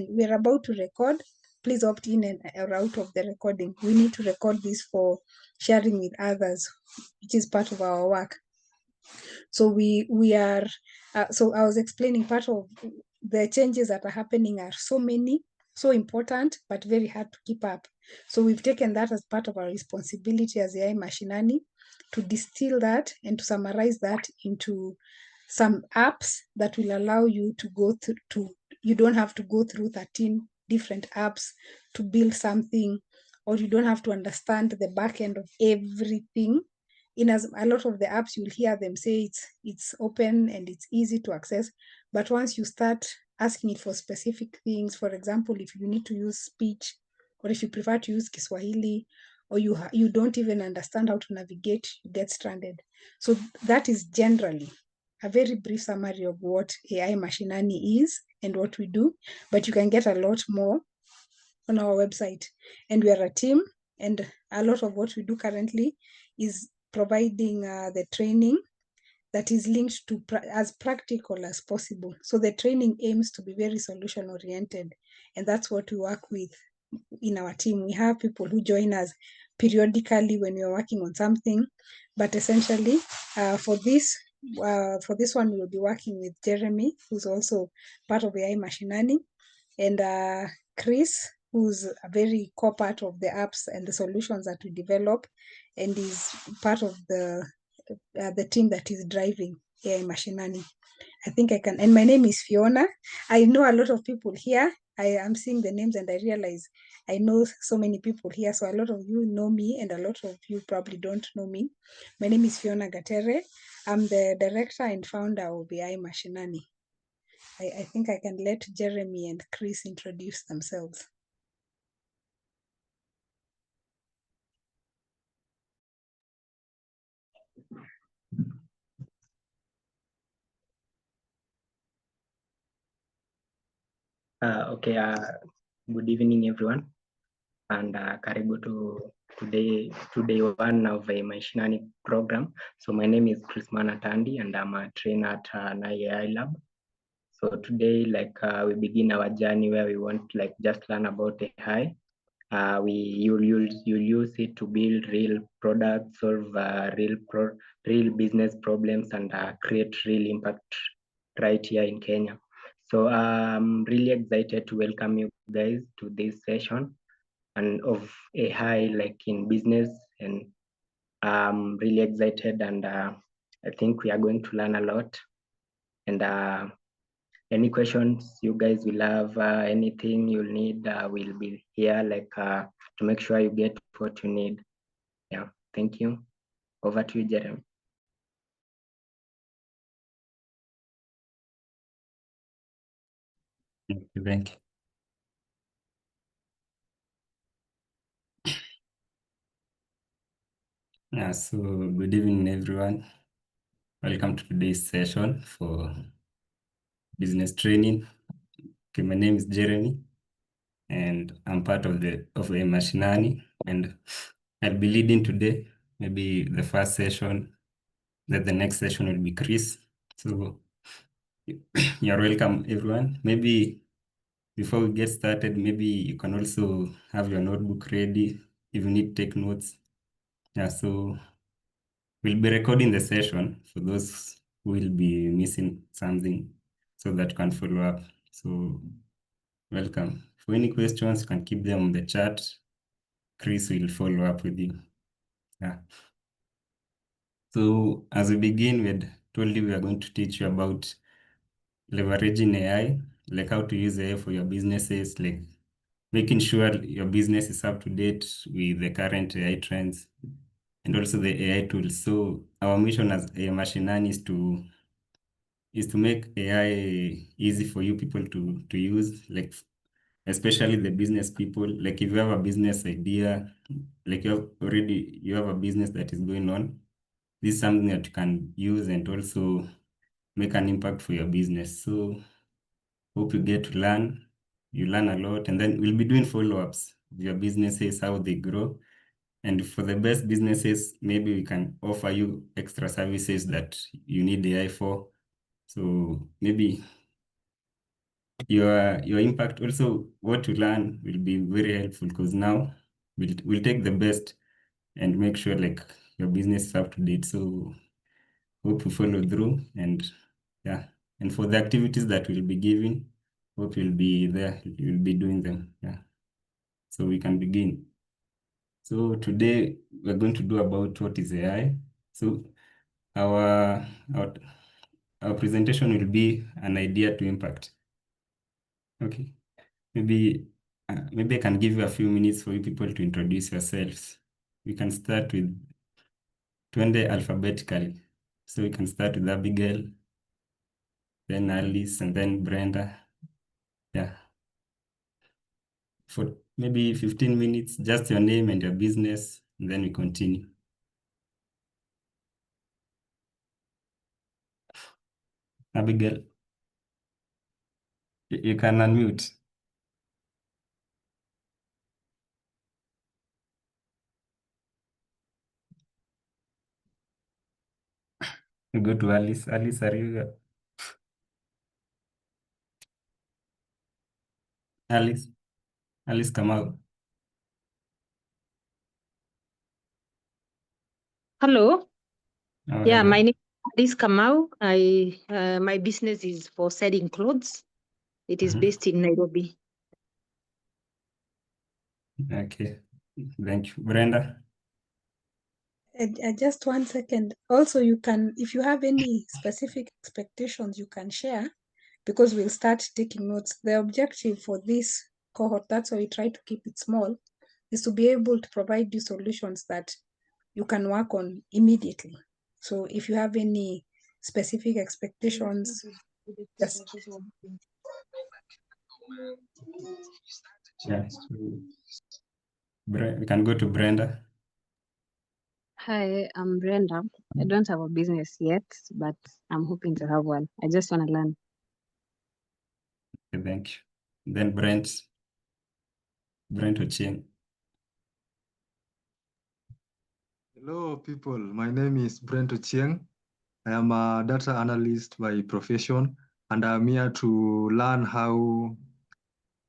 we're about to record. Please opt in and or out of the recording. We need to record this for sharing with others, which is part of our work. So we are, so I was explaining part of the changes that are happening are so many, so important, but very hard to keep up. So we've taken that as part of our responsibility as AI Mashinani to distill that and to summarize that into some apps that will allow you to go through, you don't have to go through 13 different apps to build something, or you don't have to understand the back end of everything. In as a lot of the apps, you'll hear them say it's open and it's easy to access, but once you start asking it for specific things, for example, if you need to use speech, or if you prefer to use Kiswahili, or you don't even understand how to navigate, you get stranded. So that is generally a very brief summary of what AI Mashinani is and what we do, but you can get a lot more on our website. And we are a team, and a lot of what we do currently is providing the training that is linked to as practical as possible. So the training aims to be very solution oriented, and that's what we work with in our team. We have people who join us periodically when we are working on something, but essentially for this one, we will be working with Jeremy, who's also part of AI Mashinani, and Chris, who's a very core part of the apps and the solutions that we develop, and is part of the team that is driving AI Mashinani. I think I can, and my name is Fiona. I know a lot of people here. I am seeing the names and I realize I know so many people here. So a lot of you know me and a lot of you probably don't know me. My name is Fiona Gatere. I'm the director and founder of AI Mashinani. I think I can let Jeremy and Chris introduce themselves. Okay, good evening everyone, and karibu to today one of a Mashinani program. So my name is Chris Manatandi and I'm a trainer at AI Lab. So today, we begin our journey where we want just learn about AI. You'll use it to build real products, solve real business problems, and create real impact right here in Kenya. So I'm really excited to welcome you guys to this session and of AI in business, and I'm really excited, and I think we are going to learn a lot. And any questions you guys will have, anything you'll need, will be here to make sure you get what you need. Yeah, thank you. Over to you, Jeremy. Thank you. Yeah, so good evening, everyone. Welcome to today's session for business training. Okay, my name is Jeremy, and I'm part of AI Mashinani, and I'll be leading today. Maybe the first session, that the next session will be Chris. So you're welcome, everyone. Maybe before we get started, maybe you can also have your notebook ready if you need to take notes. Yeah, so we'll be recording the session for those who will be missing something so that you can follow up. So welcome. For any questions, you can keep them on the chat. Chris will follow up with you. Yeah. So as we begin, we had told you we are going to teach you about leveraging AI, like how to use AI for your businesses, like making sure your business is up to date with the current AI trends and also the AI tools. So our mission as a Mashinani is to make AI easy for you people to use, like especially the business people. Like if you have a business idea, like you have a business that is going on, this is something that you can use and also make an impact for your business. So hope you get to learn. You learn a lot, and then we'll be doing follow-ups of your businesses, how they grow. And for the best businesses, maybe we can offer you extra services that you need AI for. So maybe your impact, also what you learn will be very helpful, because now we'll take the best and make sure like your business is up to date. So hope you follow through, and yeah, and for the activities that we'll be giving, hope you'll be there, you'll be doing them. Yeah, so we can begin. So today we're going to do about what is AI. So our our, our presentation will be an idea to impact. Okay, maybe I can give you a few minutes for you people to introduce yourselves. We can start with 20 alphabetically. So we can start with Abigail, then Alice, and then Brenda. Yeah, for maybe 15 minutes, just your name and your business, and then we continue. Abigail, you can unmute. You go to Alice. Alice, are you? Alice, Alice, come out. Hello. Oh, Yeah, hello. my name is Kamau. My business is for selling clothes. It is based in Nairobi. Okay, thank you. Brenda? Just 1 second. Also, you can, if you have any specific expectations, you can share, because we'll start taking notes. The objective for this cohort, that's why we try to keep it small, is to be able to provide you solutions that you can work on immediately. So if you have any specific expectations, just Yeah, so we can go to Brenda. Hi, I'm Brenda. I don't have a business yet, but I'm hoping to have one. I just want to learn. Okay, thank you. Then Brent Ochieng. Hello, people. My name is Brent Ochieng. I am a data analyst by profession, and I'm here to learn how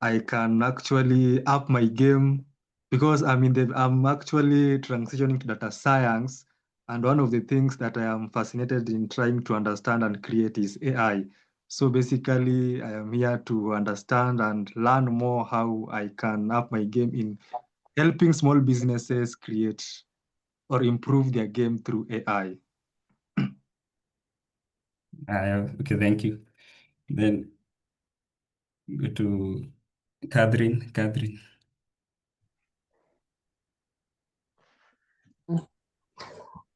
I can actually up my game, because I'm actually transitioning to data science, and one of the things that I am fascinated in trying to understand and create is AI. So basically, I am here to understand and learn more how I can up my game in helping small businesses create or improve their game through AI. Okay, thank you. Then go to Catherine. Catherine.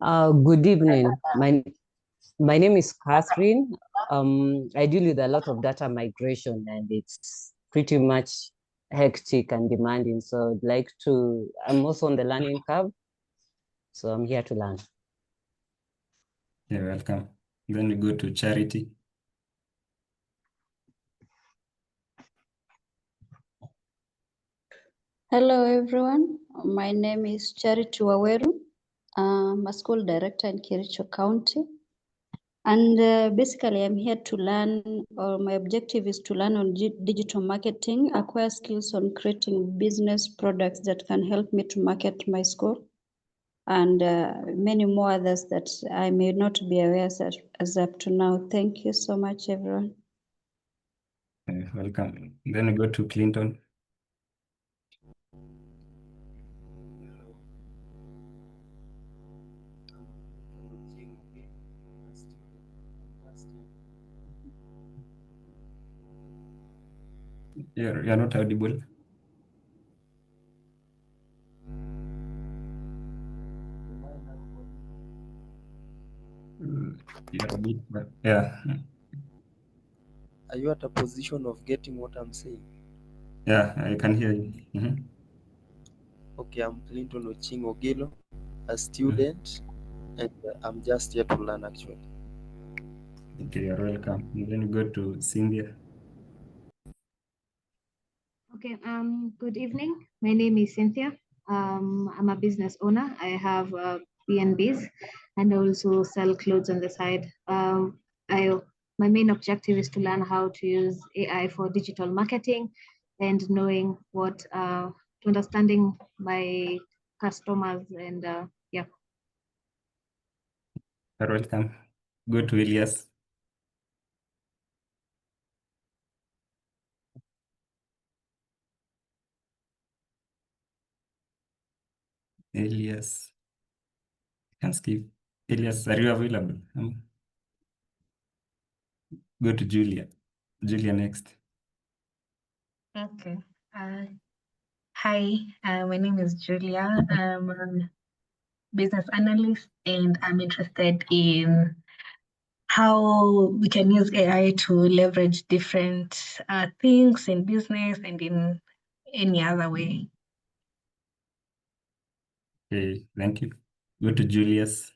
Good evening. My name is Catherine. I deal with a lot of data migration, and it's pretty much hectic and demanding. So I'm also on the learning curve. So I'm here to learn. You're welcome. Then we go to Charity. Hello, everyone. My name is Charity Waweru. I'm a school director in Kericho County. And basically, I'm here to learn, or my objective is to learn on digital marketing, acquire skills on creating business products that can help me to market my school, and many more others that I may not be aware as up to now. Thank you so much, everyone. You're welcome. Then we go to Clinton. You're not audible. You're a bit, but yeah. Are you at a position of getting what I'm saying? Yeah, I can hear you. Okay, I'm Clinton Oching Ogilo, a student, and I'm just here to learn actually. Okay, you're welcome. And then we go to Cynthia. Okay, good evening. My name is Cynthia. I'm a business owner. I have B&Bs and also sell clothes on the side. I my main objective is to learn how to use AI for digital marketing and knowing what, understanding my customers and yeah. You're welcome. Go to Elias. Elias. Can skip. Elias, are you available? Go to Julia. Julia next. Okay. Hi, my name is Julia. I'm a business analyst and I'm interested in how we can use AI to leverage different things in business and in any other way. Okay, thank you. Go to Julius.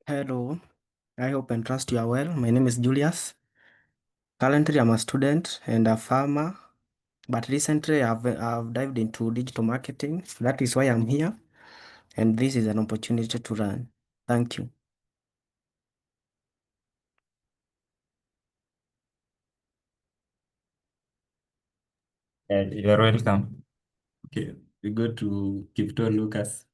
Hello, I hope and trust you are well. My name is Julius. Currently, I'm a student and a farmer, but recently I've dived into digital marketing. That is why I'm here, and this is an opportunity to learn. Thank you. You're welcome. Okay, we go to Kipto Lucas.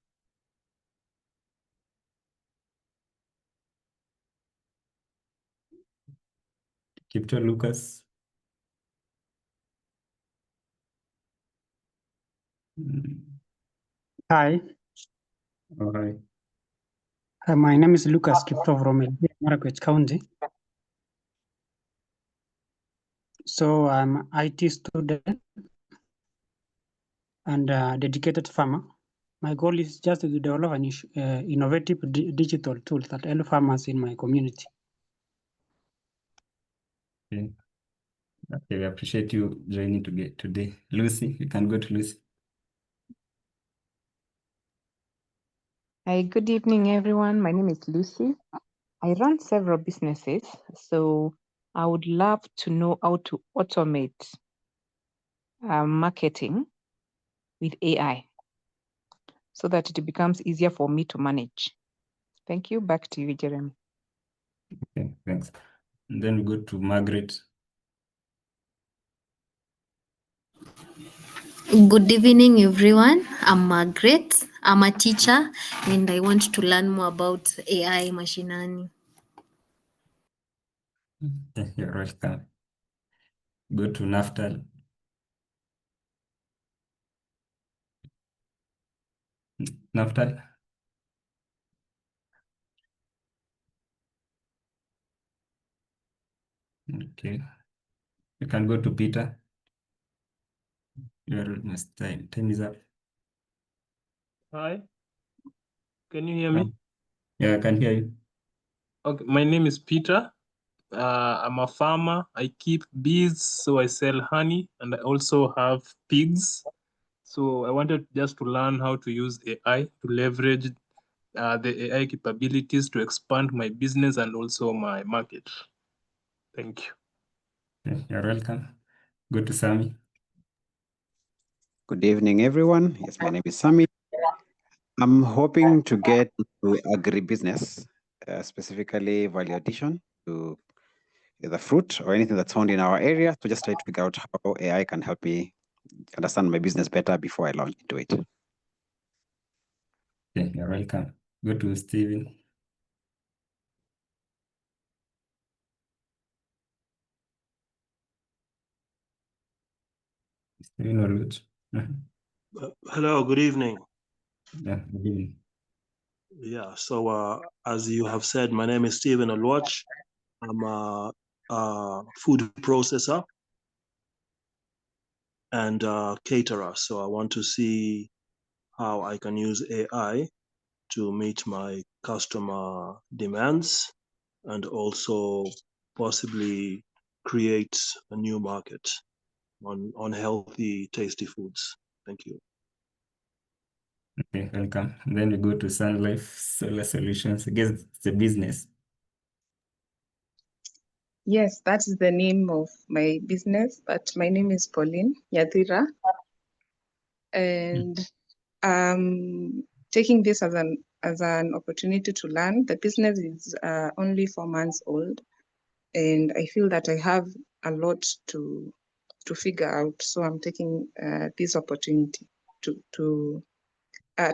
Kipto Lucas. Hi, All right. my name is Lucas Kipto from Marakwet County. So I'm an IT student and a dedicated farmer. My goal is just to develop an innovative digital tool that help farmers in my community. Okay. Okay, we appreciate you joining today. Lucy, you can go to Lucy. Hi, good evening, everyone. My name is Lucy. I run several businesses, so I would love to know how to automate marketing with AI so that it becomes easier for me to manage. Thank you. Back to you, Jeremy. Okay, thanks. And then we go to Margaret. Good evening, everyone. I'm Margaret. I'm a teacher and I want to learn more about AI Mashinani. You're welcome. Go to Naftal. Naftal. Okay. You can go to Peter. Your time is up. Hi, can you hear me? Yeah, I can hear you. Okay, my name is Peter. I'm a farmer. I keep bees, so I sell honey, and I also have pigs. So I wanted just to learn how to use AI to leverage the AI capabilities to expand my business and also my market. Thank you. Okay, you're welcome. Go to Sami. Good evening, everyone. Yes, my name is Sami. I'm hoping to get into agribusiness, specifically value addition to the fruit or anything that's found in our area, to just try to figure out how AI can help me understand my business better before I launch into it. Okay, you're welcome. Go to Stephen. Stephen or Luch? Hello, good evening. Yeah, good evening. Yeah, so as you have said, my name is Stephen Olwach. I'm a food processor and a caterer. So I want to see how I can use AI to meet my customer demands and also possibly create a new market on healthy, tasty foods. Thank you. Okay, welcome. And then we go to Sun Life Solar Solutions. I guess it's a business. Yes, that is the name of my business, but my name is Pauline Yathira. And taking this as as an opportunity to learn. The business is only 4 months old, and I feel that I have a lot to figure out. So I'm taking this opportunity to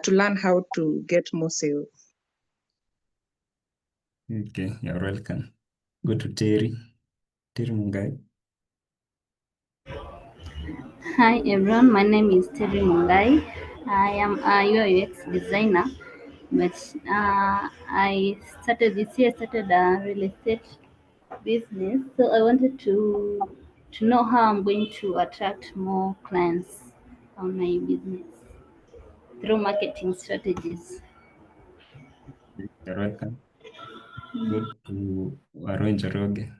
learn how to get more sales. Okay, you're welcome. Go to Terry. Terry Mungai. Hi everyone, my name is Terry Mungai. I am a UI UX designer, but I started this year, started a real estate business. So I wanted to know how I'm going to attract more clients on my business through marketing strategies. You're welcome. Go to Warren Njoroge.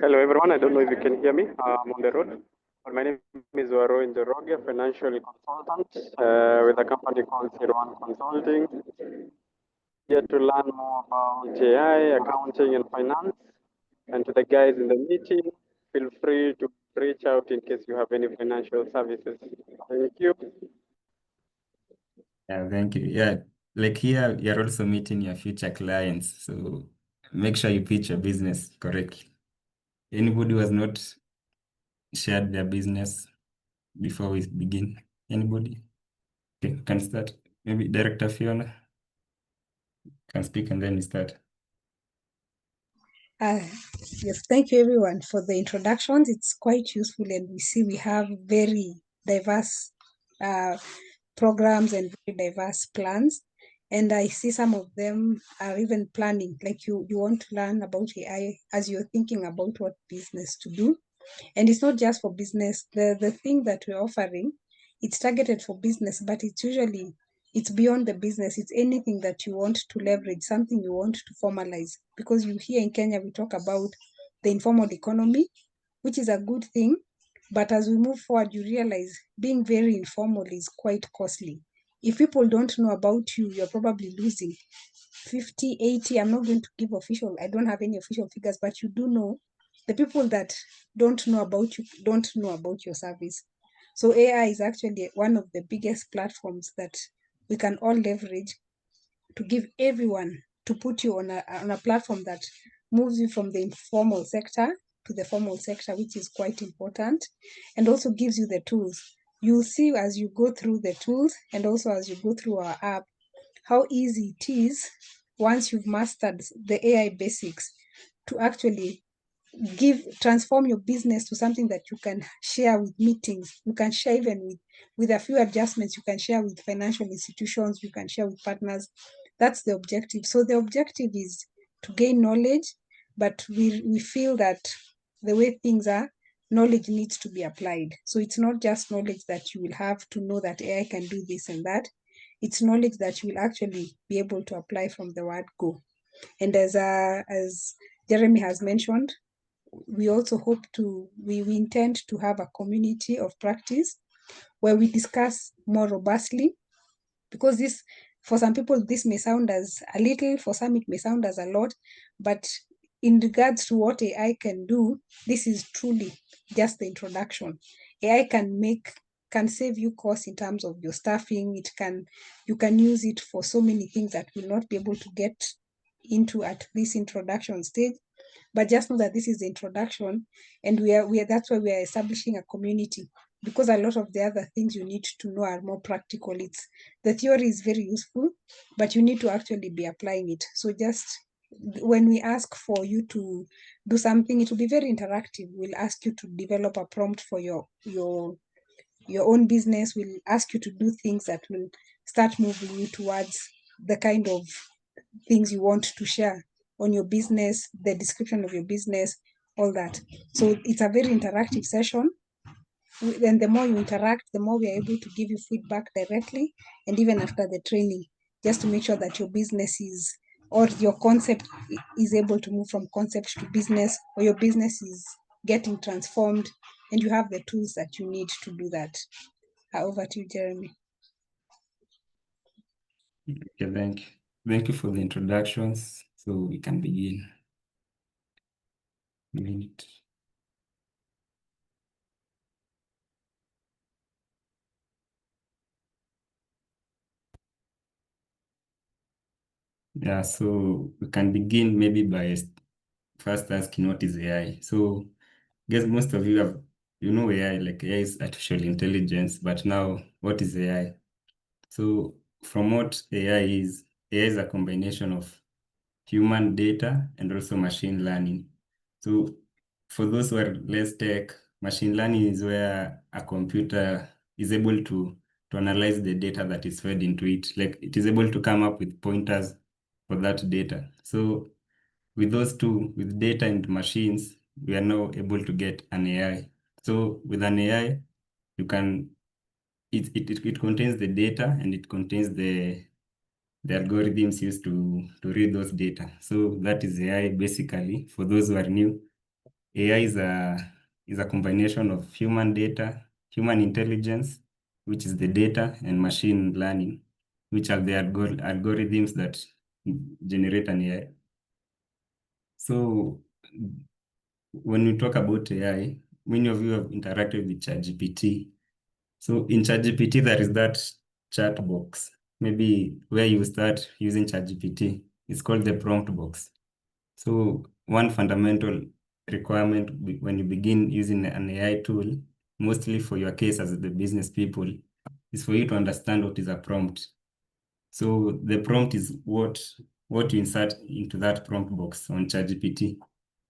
Hello everyone, I don't know if you can hear me. I'm on the road. But my name is Waro Njoroge, a financial consultant with a company called 01 Consulting. Here to learn more about AI, accounting, and finance. And to the guys in the meeting, feel free to reach out in case you have any financial services. Thank you. Yeah, thank you. Yeah, like here, you're also meeting your future clients. So make sure you pitch your business correctly. Anybody who has not shared their business before we begin? Anybody? Okay, we can start. Maybe Director Fiona can speak and then we start. Yes, thank you everyone for the introductions. It's quite useful, and we see we have very diverse programs and very diverse plans. And I see some of them are even planning, like you want to learn about AI as you're thinking about what business to do. And it's not just for business. The thing that we're offering, it's targeted for business, but it's beyond the business. It's anything that you want to leverage, something you want to formalize. Because you here in Kenya, we talk about the informal economy, which is a good thing. But as we move forward, you realize being very informal is quite costly. If people don't know about you, you're probably losing 50, 80. I'm not going to give I don't have any official figures, but you do know the people that don't know about you don't know about your service. So AI is actually one of the biggest platforms that we can all leverage to give everyone, to put you on a platform that moves you from the informal sector to the formal sector, which is quite important, and also gives you the tools. You'll see as you go through the tools and also as you go through our app, how easy it is once you've mastered the AI basics to actually transform your business to something that you can share with meetings. You can share even with a few adjustments, you can share with financial institutions, you can share with partners. That's the objective. So the objective is to gain knowledge, but we feel that the way things are, knowledge needs to be applied. So it's not just knowledge that you will have to know that AI can do this and that. It's knowledge that you will actually be able to apply from the word go. And as Jeremy has mentioned, we also hope we intend to have a community of practice where we discuss more robustly, because this, for some people, this may sound as a little, for some it may sound as a lot, but in regards to what AI can do, this is truly just the introduction. AI can save you costs in terms of your staffing. You can use it for so many things that we'll not be able to get into at this introduction stage. But just know that this is the introduction, and that's why we are establishing a community, because a lot of the other things you need to know are more practical. The theory is very useful, but you need to actually be applying it. So just when we ask for you to do something, it will be very interactive. We'll ask you to develop a prompt for your own business. We'll ask you to do things that will start moving you towards the kind of things you want to share on your business, the description of your business, all that. So it's a very interactive session. And the more you interact, the more we are able to give you feedback directly, and even after the training, just to make sure that your business or your concept is able to move from concept to business, or your business is getting transformed, and you have the tools that you need to do that. Over to you, Jeremy. Okay, thank you. Thank you for the introductions. So we can begin. Yeah, so we can begin maybe by first asking what is AI. So I guess most of you have, you know AI, like AI is artificial intelligence, but now what is AI? So from what AI is a combination of human data and also machine learning. So for those who are less tech, machine learning is where a computer is able to analyze the data that is fed into it. Like it is able to come up with pointers for that data. So with those two, with data and machines, we are now able to get an AI. So with an AI, you can, it contains the data and it contains the algorithms used to read those data. So that is AI basically. For those who are new, AI is a combination of human data, human intelligence, which is the data, and machine learning, which are the algorithms that generate an AI. So when we talk about AI, many of you have interacted with ChatGPT. So in ChatGPT, there is that chat box, maybe where you start using ChatGPT. It's called the prompt box. So one fundamental requirement when you begin using an AI tool, mostly for your case as the business people, is for you to understand what is a prompt. So the prompt is what you insert into that prompt box on ChatGPT.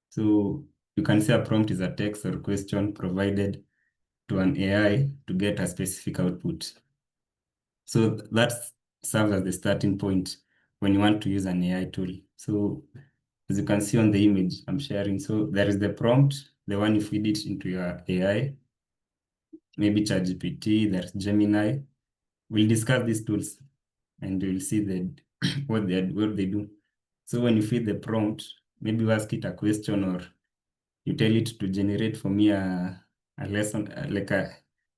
So you can say a prompt is a text or question provided to an AI to get a specific output. So that serves as the starting point when you want to use an AI tool. So as you can see on the image I'm sharing, so there is the prompt, the one you feed it into your AI, maybe ChatGPT, there's Gemini. We'll discuss these tools and you'll see what they do. So when you feed the prompt, maybe you ask it a question or you tell it to generate for me a lesson,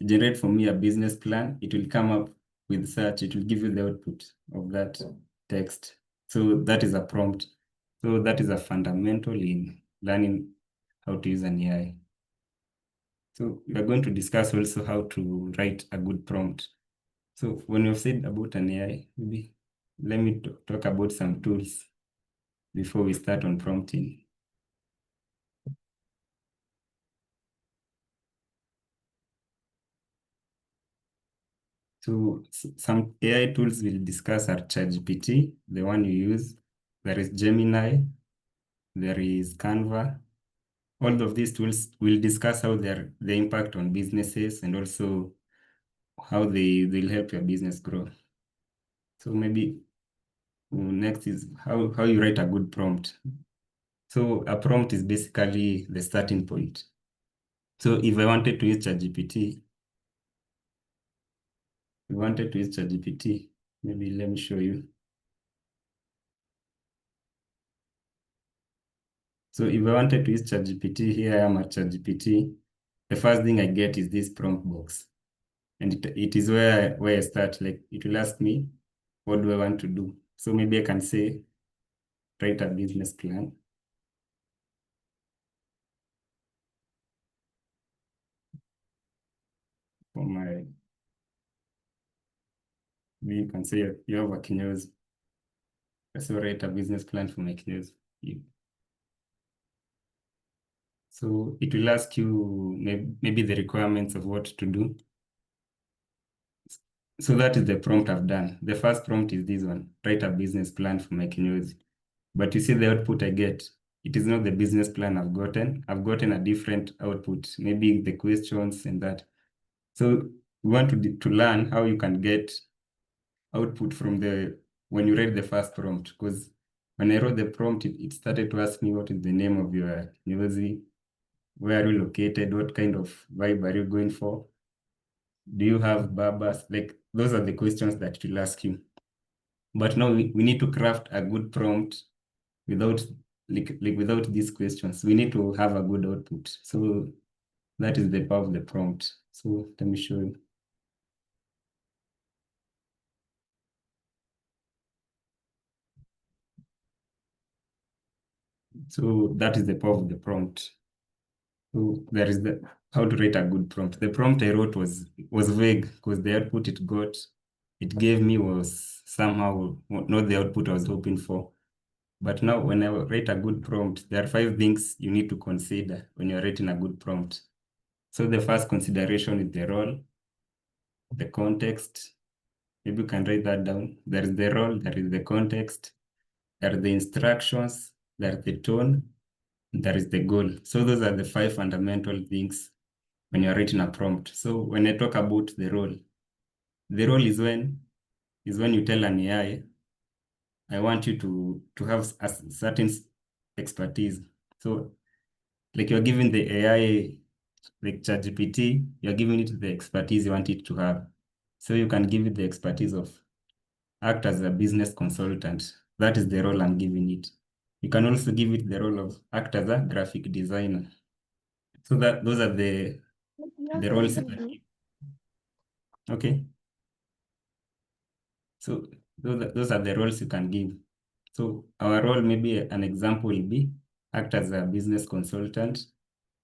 generate for me a business plan, it will come up with search, it will give you the output of that text. So that is a prompt. So that is a fundamental in learning how to use an AI. So we are going to discuss also how to write a good prompt. So when we've said about an AI, maybe let me talk about some tools before we start on prompting. So some AI tools we'll discuss are ChatGPT, the one you use. There is Gemini, there is Canva. All of these tools will discuss how the impact on businesses and also how they'll help your business grow. So maybe next is how you write a good prompt. So a prompt is basically the starting point. So if I wanted to use ChatGPT, maybe let me show you. So if I wanted to use ChatGPT, here I am at ChatGPT. The first thing I get is this prompt box. And it is where I start, like it will ask me, what do I want to do? So maybe I can say, write a business plan. For my, maybe you can say you have a kinyozi. So write a business plan for my kinyozi. So it will ask you maybe the requirements of what to do. So that is the prompt I've done. The first prompt is this one, write a business plan for my kinyozi. But you see the output I get, it is not the business plan I've gotten. I've gotten a different output, maybe the questions and that. So we want to learn how you can get output from when you read the first prompt, because when I wrote the prompt, it started to ask me what is the name of your university, where are you located, what kind of vibe are you going for? Do you have babas? Like those are the questions that it will ask you. But now we need to craft a good prompt without without these questions. We need to have a good output. So that is the power of the prompt. So let me show you. So that is the power of the prompt. So there is how to write a good prompt. The prompt I wrote was vague because the output it got, it gave me was somehow not the output I was hoping for. But now when I write a good prompt, there are 5 things you need to consider when you're writing a good prompt. So the first consideration is the role, the context. Maybe you can write that down. There is the role, there is the context, there are the instructions, there is the tone, there is the goal. So those are the 5 fundamental things when you're writing a prompt. So when I talk about the role is when you tell an AI, I want you to have a certain expertise. So like you're giving the AI, like ChatGPT, you're giving it the expertise you want it to have. So you can give it the expertise of act as a business consultant. That is the role I'm giving it. You can also give it the role of act as a graphic designer. So that those are the roles you can give. Okay. So those are the roles you can give. So our role, maybe an example will be act as a business consultant.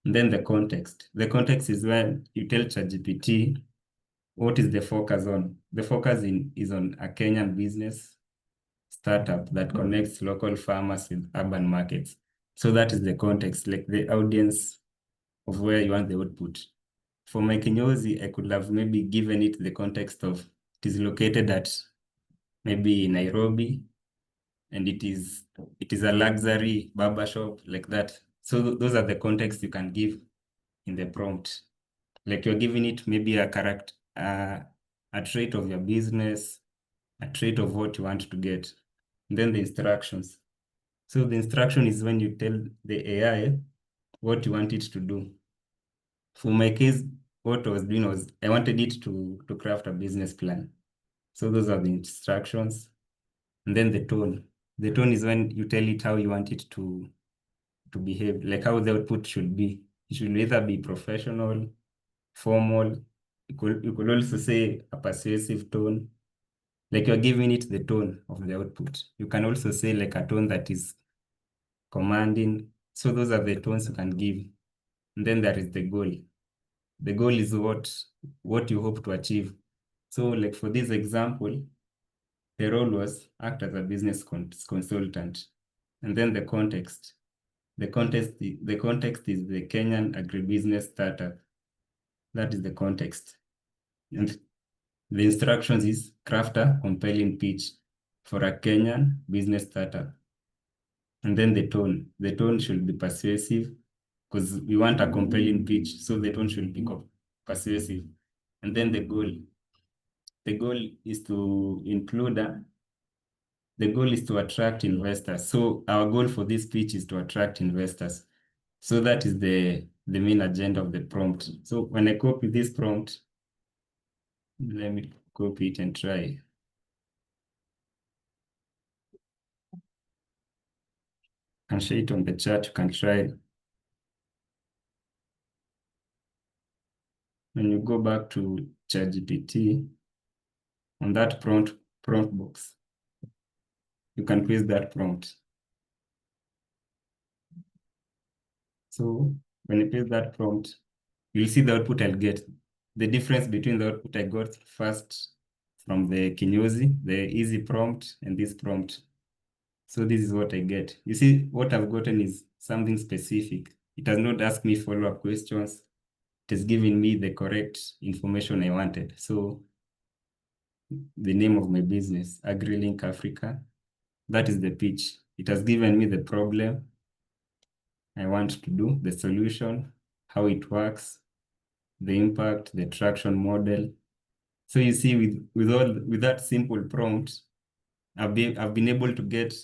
And then the context. The context is when you tell ChatGPT what is the focus on. The focus is on a Kenyan business startup that connects local farmers with urban markets. So that is the context, like the audience of where you want the output. For my kinyozi, I could have maybe given it the context of it is located at maybe Nairobi, and it is a luxury barber shop, like that. So those are the contexts you can give in the prompt. Like you're giving it maybe a character, a trait of your business, a trait of what you want to get. And then the instructions. So the instruction is when you tell the AI what you want it to do. For my case, what I was doing was I wanted it to craft a business plan. So those are the instructions. And then the tone. The tone is when you tell it how you want it to behave, like how the output should be. It should either be professional, formal. You could also say a persuasive tone, like you're giving it the tone of the output. You can also say like a tone that is commanding. So those are the tones you can give. And then there is the goal. The goal is what you hope to achieve. So like for this example, the role was act as a business consultant. And then the context. The context is the Kenyan agribusiness startup. That is the context. And the instructions is craft a compelling pitch for a Kenyan business startup. And then the tone. The tone should be persuasive because we want a compelling pitch. So the tone should be persuasive. And then the goal. The goal is to the goal is to attract investors. So our goal for this pitch is to attract investors. So that is the main agenda of the prompt. So when I copy this prompt, let me copy it and try. I can share it on the chat. You can try. When you go back to ChatGPT, on that prompt box, you can paste that prompt. So when you paste that prompt, you'll see the output I'll get. The difference between the output I got first from the Kinyozi, the easy prompt, and this prompt. So this is what I get. You see, what I've gotten is something specific. It does not ask me follow-up questions. It is giving me the correct information I wanted. So the name of my business, AgriLink Africa, that is the pitch. It has given me the problem I want to do, the solution, how it works, the impact, the traction model. So you see, with that simple prompt, I've been able to get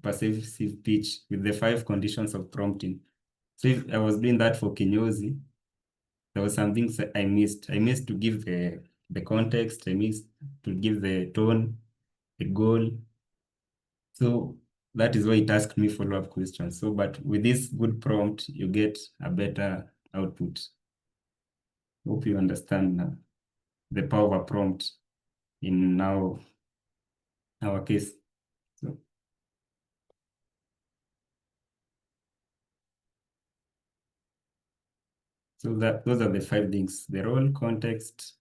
persuasive pitch with the 5 conditions of prompting. So if I was doing that for Kinyozi, there was some things that I missed. I missed to give the context. I missed to give the tone, the goal. So that is why it asked me follow-up questions. So, but with this good prompt, you get a better output. Hope you understand the power of a prompt in now our case. So that those are the 5 things: the role, context,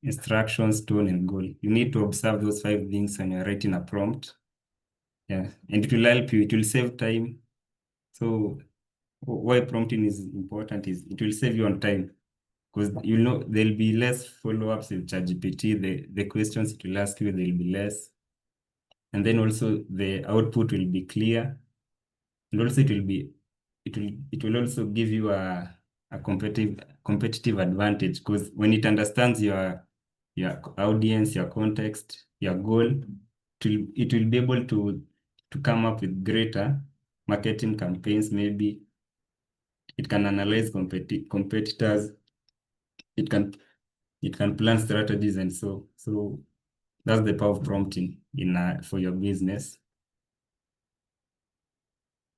instructions, tone, and goal. You need to observe those 5 things when you're writing a prompt. Yeah, and it will help you, it will save time. So why prompting is important is it will save you on time, because you know there'll be less follow-ups with ChatGPT. The questions it will ask you, there'll be less. And then also the output will be clear. And also it will also give you a competitive advantage, because when it understands your audience, your context, your goal, it will be able to come up with greater marketing campaigns. Maybe it can analyze competitors, it can plan strategies, and so that's the power of prompting in for your business.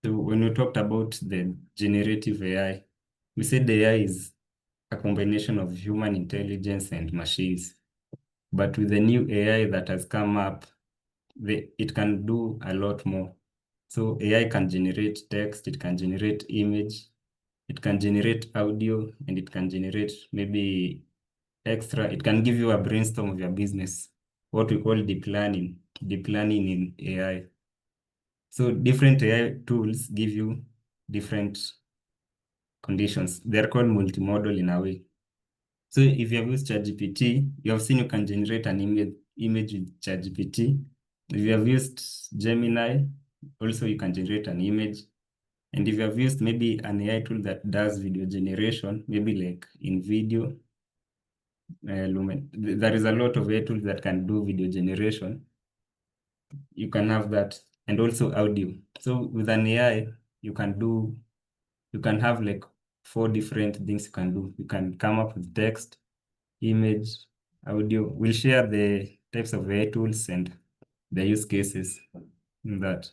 So when we talked about the generative AI, we said AI is a combination of human intelligence and machines. But with the new AI that has come up, it can do a lot more. So AI can generate text, it can generate image, it can generate audio, and it can generate maybe extra. It can give you a brainstorm of your business, what we call deep learning in AI. So different AI tools give you different conditions. They're called multimodal in a way. So if you have used ChatGPT, you have seen you can generate an image with ChatGPT. If you have used Gemini, also you can generate an image. And if you have used maybe an AI tool that does video generation, maybe like in video, Lumen, there is a lot of AI tools that can do video generation. You can have that, and also audio. So with an AI, you can have like 4 different things you can do. You can come up with text, image, audio. We'll share the types of AI tools and the use cases in that.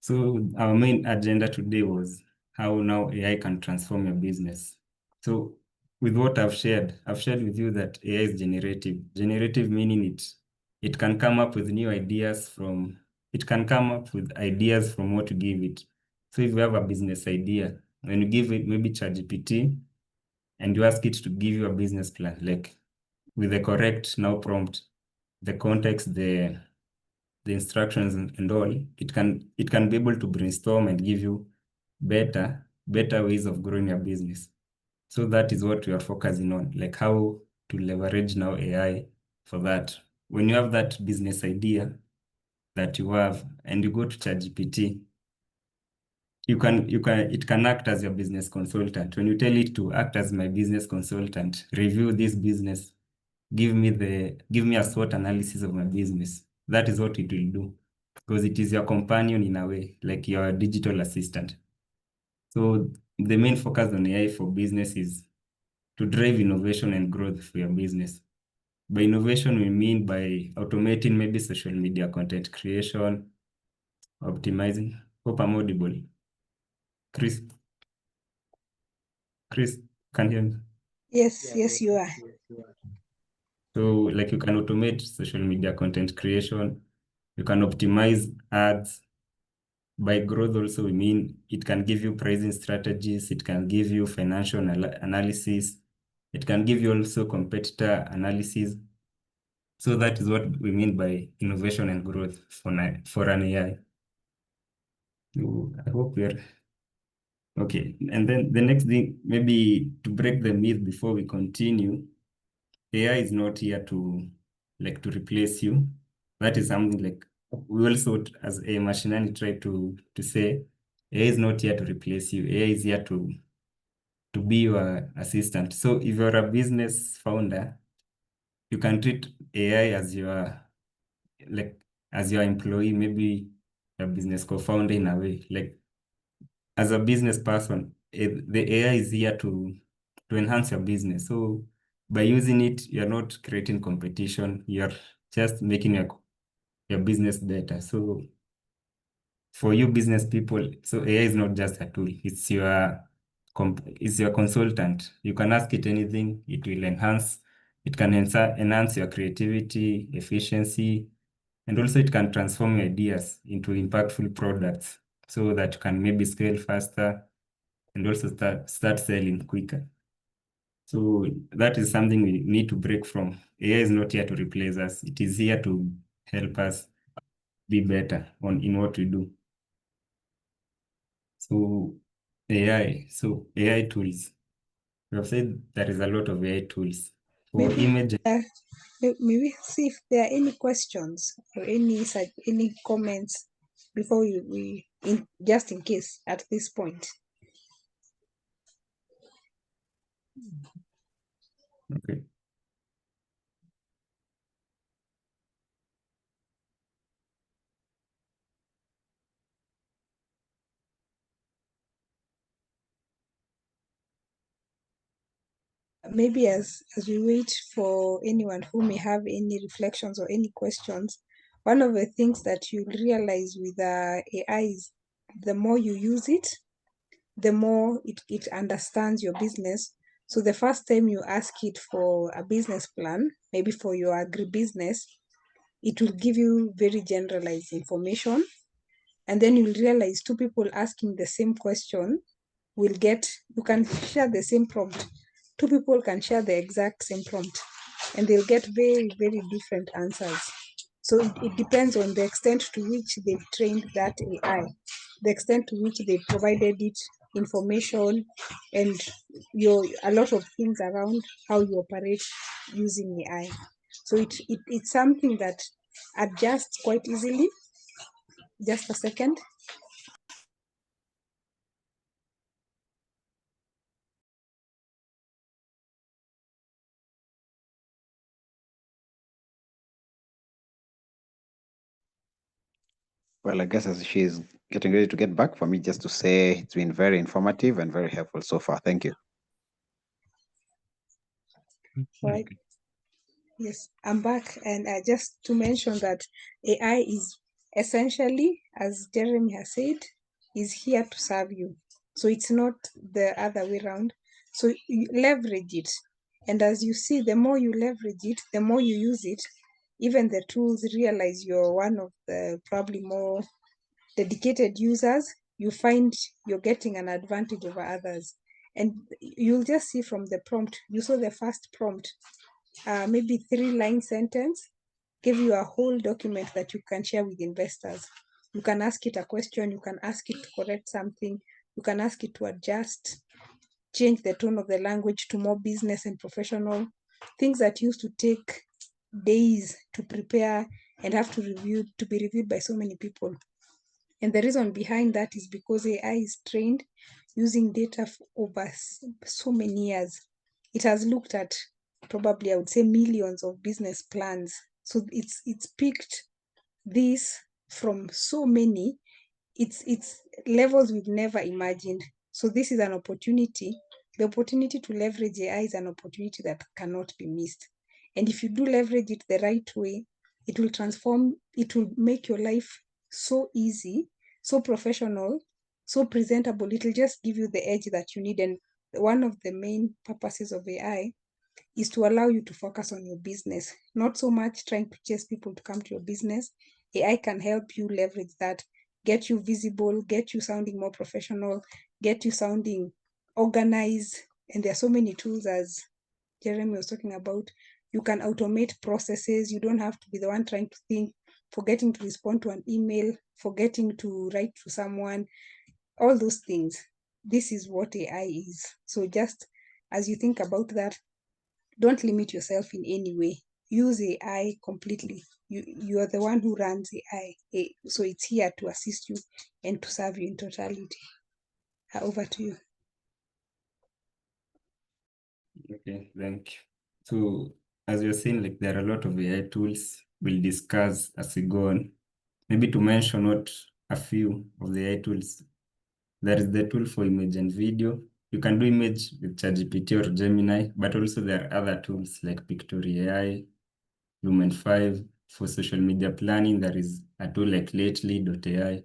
So our main agenda today was how now AI can transform your business. So with what I've shared with you that AI is generative. Generative meaning it can come up with new ideas from what you give it. So if you have a business idea, when you give it maybe ChatGPT and you ask it to give you a business plan, like with the correct now prompt, the context, the instructions and all, it can be able to brainstorm and give you better ways of growing your business. So that is what we are focusing on, like how to leverage now AI for that. When you have that business idea that you have and you go to ChatGPT, it can act as your business consultant. When you tell it to act as my business consultant, review this business, give me a SWOT analysis of my business. That is what it will do, because it is your companion in a way, like your digital assistant. So the main focus on AI for business is to drive innovation and growth for your business. By innovation, we mean by automating maybe social media content creation, optimizing. Hope I'm audible. Chris, can you hear me? Yes, you are. So like you can automate social media content creation, you can optimize ads. By growth also, we mean it can give you pricing strategies, it can give you financial analysis, it can give you also competitor analysis. So that is what we mean by innovation and growth for an AI. I hope we're okay. And then the next thing, maybe to break the myth before we continue, AI is not here to replace you. That is something like we also, as AI Mashinani, try to say, AI is not here to replace you. AI is here to be your assistant. So if you're a business founder, you can treat AI as your employee, maybe a business co-founder in a way. Like as a business person, the AI is here to enhance your business. So by using it, you're not creating competition, you're just making your business better. So for you business people, so AI is not just a tool, it's your consultant. You can ask it anything, it will enhance your creativity, efficiency, and also it can transform your ideas into impactful products so that you can maybe scale faster and also start selling quicker. So that is something we need to break from. AI is not here to replace us. It is here to help us be better in what we do. So AI tools. We have said there is a lot of AI tools for image. Maybe see if there are any questions or any comments before just in case at this point. Okay. Maybe as we wait for anyone who may have any reflections or any questions, one of the things that you realize with AI is the more you use it, the more it understands your business. So the first time you ask it for a business plan, maybe for your agribusiness, it will give you very generalized information. And then you'll realize two people asking the same question you can share the same prompt. Two people can share the exact same prompt and they'll get very, very different answers. So it depends on the extent to which they've trained that AI, the extent to which they provided it information and a lot of things around how you operate using AI. So it's something that adjusts quite easily. Just a second. Well, I guess as she's getting ready to get back, for me just to say it's been very informative and very helpful so far. Thank you. Right. Yes, I'm back. And just to mention that AI is essentially, as Jeremy has said, is here to serve you. So it's not the other way around. So you leverage it. And as you see, the more you leverage it, the more you use it, even the tools realize you're one of the probably more dedicated users, you find you're getting an advantage over others. And you'll just see from the prompt, you saw the first prompt, maybe 3-line sentence, give you a whole document that you can share with investors. You can ask it a question, you can ask it to correct something, you can ask it to adjust, change the tone of the language to more business and professional, things that used to take days to prepare and have to be reviewed by so many people. And the reason behind that is because AI is trained using data for over so many years. It has looked at probably, I would say, millions of business plans. So it's picked this from so many, it's levels we've never imagined. So this is an opportunity. The opportunity to leverage AI is an opportunity that cannot be missed. And if you do leverage it the right way, it will transform, it will make your life so easy, so professional, so presentable. It will just give you the edge that you need. And one of the main purposes of AI is to allow you to focus on your business, not so much trying to chase people to come to your business. AI can help you leverage that, get you visible, get you sounding more professional, get you sounding organized. And there are so many tools, as Jeremy was talking about. You can automate processes. You don't have to be the one trying to think, forgetting to respond to an email, forgetting to write to someone, all those things. This is what AI is. So just as you think about that, don't limit yourself in any way. Use AI completely. You are the one who runs AI. So it's here to assist you and to serve you in totality. Over to you. Okay, thank you. So as you're saying, like there are a lot of AI tools we'll discuss as we go on. Maybe to mention what a few of the AI tools. There is the tool for image and video. You can do image with ChatGPT or Gemini, but also there are other tools like Pictory AI, Lumen 5. For social media planning, there is a tool like Lately.ai.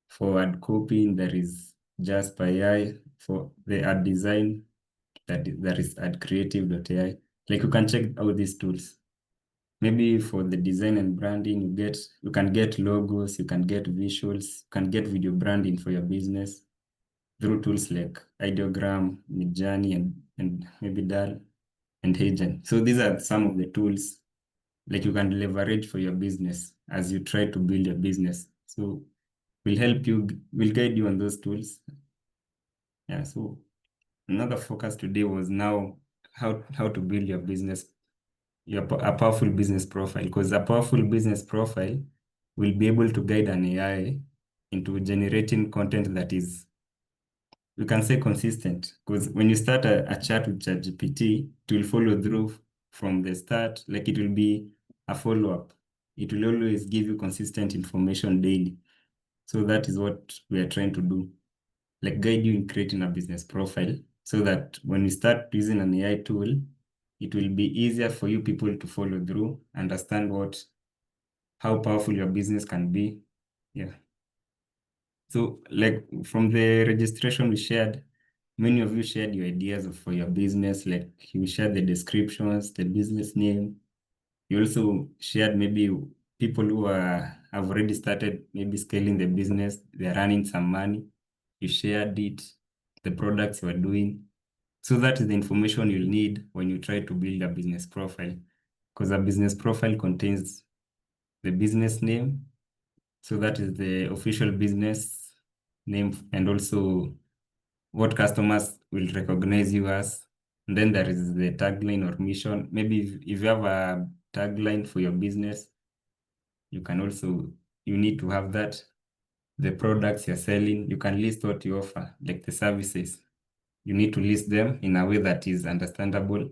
For ad copying, there is Jasper AI. For the ad design, there is AdCreative.ai. Like you can check out these tools. Maybe for the design and branding, you can get logos, you can get visuals, you can get video branding for your business. through tools like Ideogram, Midjourney, and maybe DAL and Hagen. So these are some of the tools like you can leverage for your business as you try to build your business. So we'll help you, we'll guide you on those tools. Yeah, so another focus today was now how to build your business, a powerful business profile, because a powerful business profile will be able to guide an AI into generating content that is, we can say, consistent. Because when you start a chat with ChatGPT, it will follow through from the start, like it will be a follow-up. It will always give you consistent information daily. So that is what we are trying to do, like guide you in creating a business profile so that when you start using an AI tool, it will be easier for you people to follow through, understand how powerful your business can be. Yeah. So like from the registration we shared, many of you shared your ideas for your business, like you shared the descriptions, the business name. You also shared maybe people who have already started maybe scaling the business, they're running some money. You shared it, the products you are doing. So that is the information you'll need when you try to build a business profile, because a business profile contains the business name. So that is the official business name, and also what customers will recognize you as. And then there is the tagline or mission. Maybe if you have a tagline for your business, you need to have that. The products you're selling, you can list what you offer, like the services. You need to list them in a way that is understandable.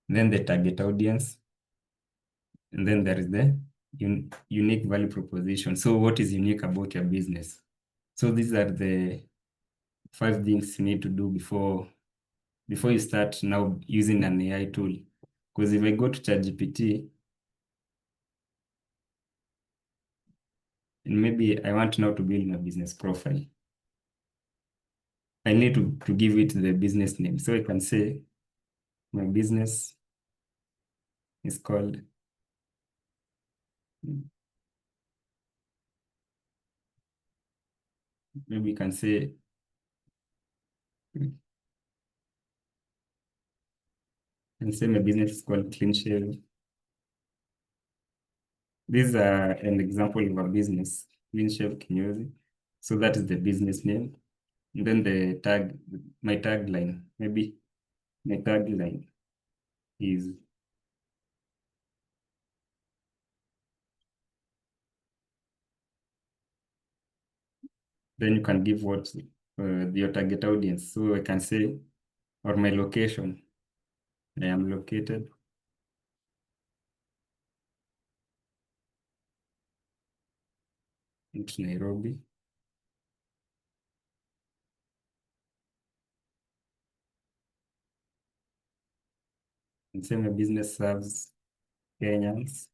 Then the target audience. And then there is the unique value proposition. So what is unique about your business? So these are the 5 things you need to do before you start now using an AI tool. Because if I go to ChatGPT, and maybe I want now to build my business profile, I need to give it the business name. So I can say my business is called maybe you can say my business is called Clean Shave. This is an example of a business, Clean Shave Kinyozi. So that is the business name. And then my tagline, maybe my tagline is then you can give what your target audience. So I can say, or my location. I am located in Nairobi. And say my business serves Kenyans.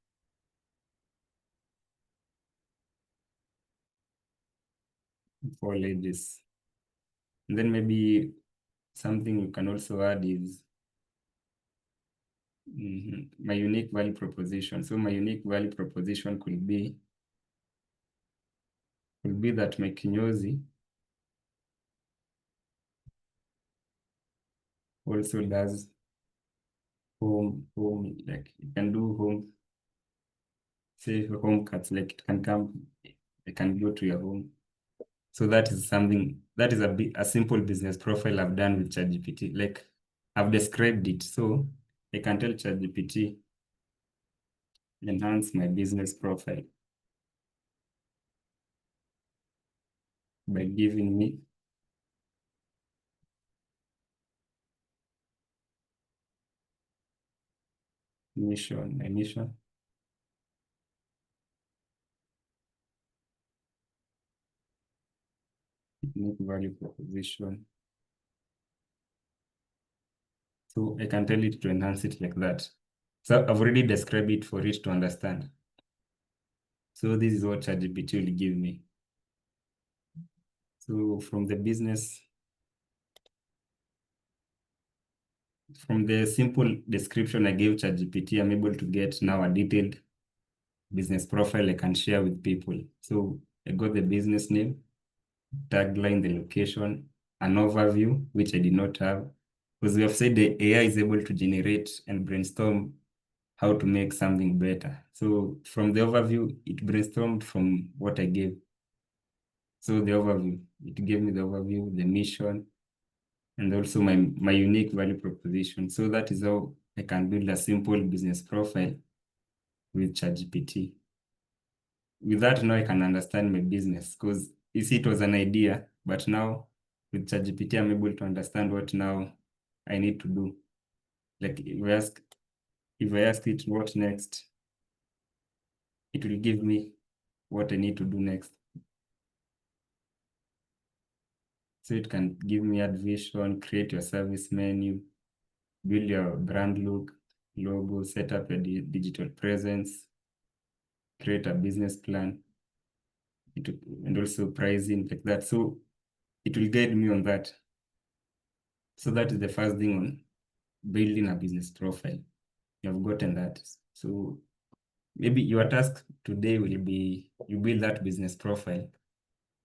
For ladies. And then maybe something you can also add is my unique value proposition. So my unique value proposition could be that my kinyozi also does home, like you can do home, say home cuts, like it can come, it can go to your home. So that is something, that is a simple business profile I've done with ChatGPT. Like I've described it. So I can tell ChatGPT, enhance my business profile by giving me mission, unique value proposition. So I can tell it to enhance it like that. So I've already described it for it to understand. So this is what ChatGPT will give me. So from the business, from the simple description I gave ChatGPT, I'm able to get now a detailed business profile I can share with people. So I got the business name, tagline, the location, an overview, which I did not have. Because we have said the AI is able to generate and brainstorm how to make something better. So from the overview, it brainstormed from what I gave. So the overview, it gave me the overview, the mission, and also my unique value proposition. So that is how I can build a simple business profile with ChatGPT. With that, now I can understand my business, because you see, it was an idea, but now with ChatGPT, I'm able to understand what now I need to do. Like if I ask it what next, it will give me what I need to do next. So it can give me ad vision, create your service menu, build your brand logo, set up a digital presence, create a business plan, and also pricing, like that. So it will guide me on that. So that is the first thing on building a business profile. You have gotten that. So maybe your task today will be you build that business profile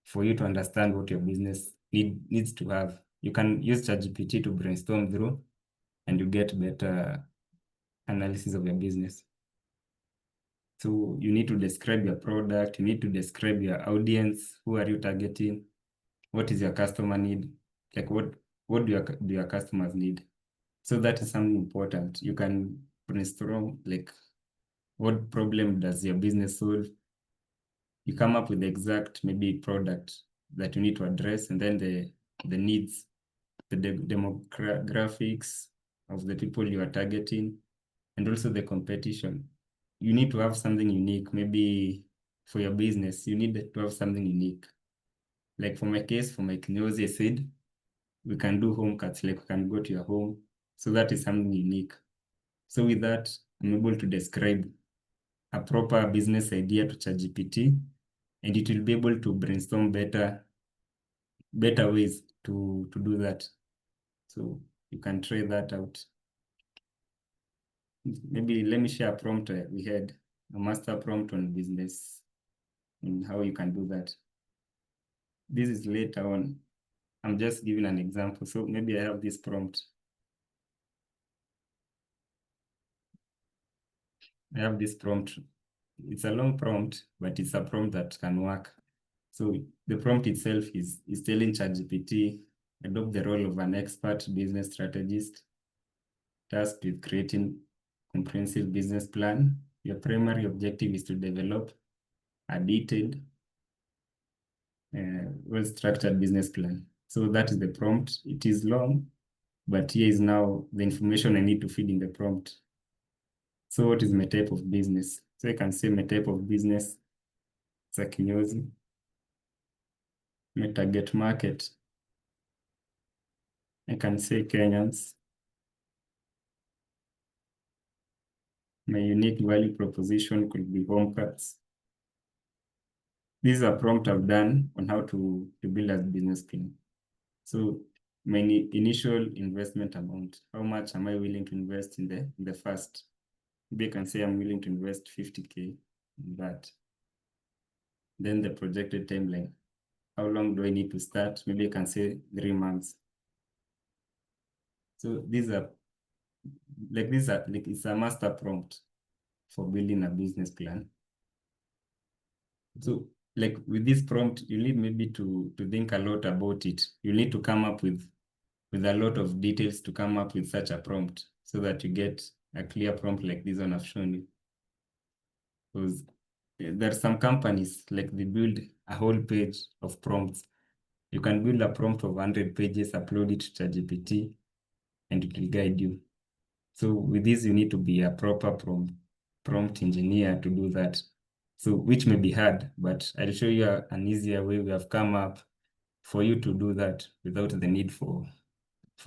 for you to understand what your business needs to have. You can use ChatGPT to brainstorm through, and you get better analysis of your business. So you need to describe your product, you need to describe your audience, who are you targeting, what is your customer need, like what do your customers need. So that is something important. You can brainstorm, like, what problem does your business solve? You come up with the exact maybe product that you need to address, and then the needs, the demographics of the people you are targeting, and also the competition. You need to have something unique. Maybe for your business, you need to have something unique. Like for my case, for my kinyozi, I said, we can do home cuts, like we can go to your home. So that is something unique. So with that, I'm able to describe a proper business idea to ChatGPT, and it will be able to brainstorm better ways to do that. So you can try that out. Maybe let me share a prompt we had, a master prompt on business and how you can do that. This is later on. I'm just giving an example. So maybe I have this prompt. I have this prompt. It's a long prompt, but it's a prompt that can work. So the prompt itself is telling ChatGPT, adopt the role of an expert business strategist, tasked with creating comprehensive business plan. Your primary objective is to develop a detailed, well-structured business plan. So that is the prompt. It is long, but here is now the information I need to feed in the prompt. So what is my type of business? So I can say my type of business is a kinyozi. My target market, I can say Kenyans. My unique value proposition could be home cuts. This is a prompt I've done on how to build a business plan. So my initial investment amount, how much am I willing to invest in the first? Maybe I can say I'm willing to invest 50K in that. Then the projected timeline. How long do I need to start? Maybe I can say 3 months. So these are like it's a master prompt for building a business plan. So like with this prompt, you need maybe to think a lot about it. You need to come up with a lot of details to come up with such a prompt so that you get a clear prompt like this one I've shown you. Because there are some companies, like they build a whole page of prompts. You can build a prompt of 100 pages, upload it to ChatGPT, and it will guide you. So with this, you need to be a proper prompt engineer to do that. So which may be hard, but I'll show you an easier way we have come up for you to do that without the need for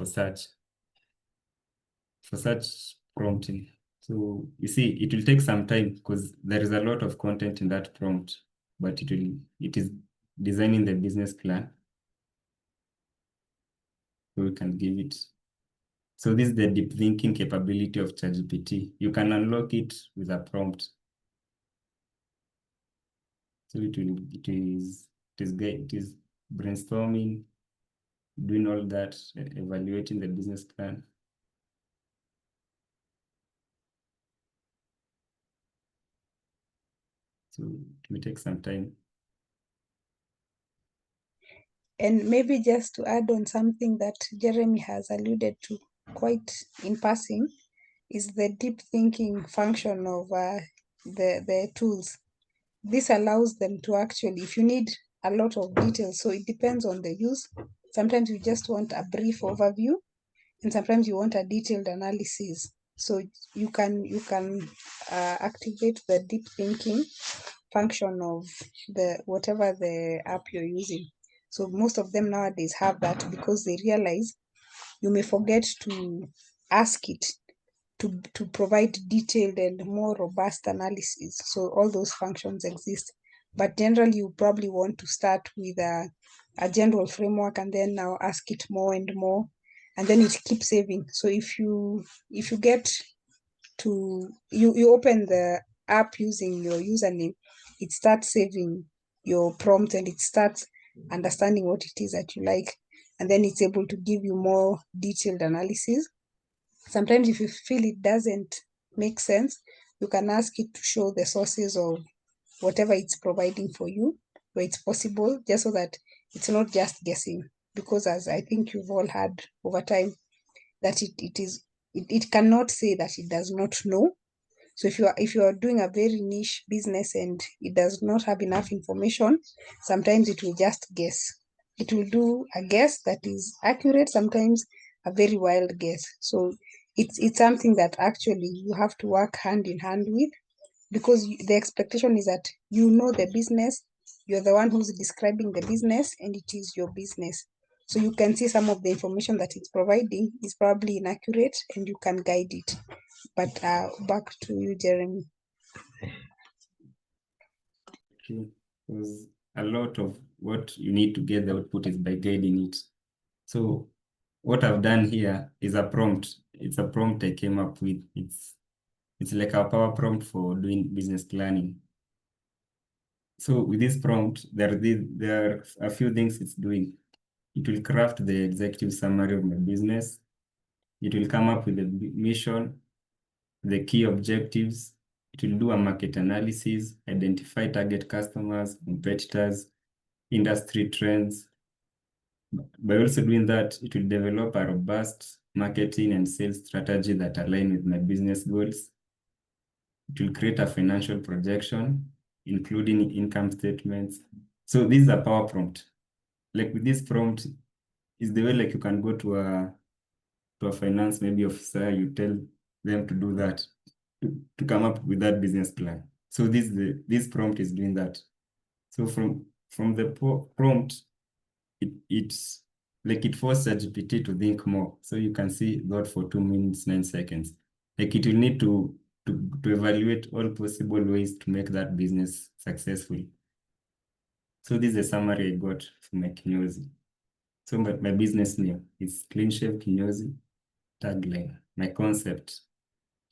such prompting. So you see, it will take some time because there is a lot of content in that prompt, but it is designing the business plan. So we can give it. So this is the deep thinking capability of ChatGPT. You can unlock it with a prompt. So it is brainstorming, doing all that, evaluating the business plan. So it may take some time. And maybe just to add on something that Jeremy has alluded to quite in passing, is the deep thinking function of the tools. This allows them to actually, if you need a lot of details, so it depends on the use. Sometimes you just want a brief overview, and sometimes you want a detailed analysis. So you can activate the deep thinking function of the whatever the app you're using. So most of them nowadays have that because they realize you may forget to ask it to provide detailed and more robust analysis. So all those functions exist. But generally, you probably want to start with a general framework and then now ask it more and more, and then it keeps saving. So if you get to you open the app using your username, it starts saving your prompt and it starts understanding what it is that you like, and then it's able to give you more detailed analysis. Sometimes if you feel it doesn't make sense, you can ask it to show the sources of whatever it's providing for you, where it's possible, just so that it's not just guessing. Because as I think you've all heard over time, that it cannot say that it does not know. So if you are doing a very niche business and it does not have enough information, sometimes it will just guess. It will do a guess that is accurate, sometimes a very wild guess. So it's something that actually you have to work hand in hand with, because the expectation is that you know the business, you're the one who's describing the business, and it is your business. So you can see some of the information that it's providing is probably inaccurate and you can guide it. But back to you, Jeremy. Okay, because a lot of what you need to get the output is by guiding it. So what I've done here is a prompt. It's a prompt I came up with. It's like a power prompt for doing business planning. So with this prompt, there are a few things it's doing. It will craft the executive summary of my business. It will come up with the mission, the key objectives. It will do a market analysis, identify target customers, competitors, industry trends. By also doing that, it will develop a robust marketing and sales strategy that align with my business goals. It will create a financial projection, including income statements. So this is a power prompt. Like with this prompt, is the way like you can go to a finance maybe officer, you tell them to do that, to come up with that business plan. So this prompt is doing that. So from the prompt, it's like it forces ChatGPT to think more. So you can see that for 2 minutes, 9 seconds. Like it will need to evaluate all possible ways to make that business successful. So this is a summary I got from my kinyozi. So my business name is Clean Shave Kinyozi. Tagline, my concept,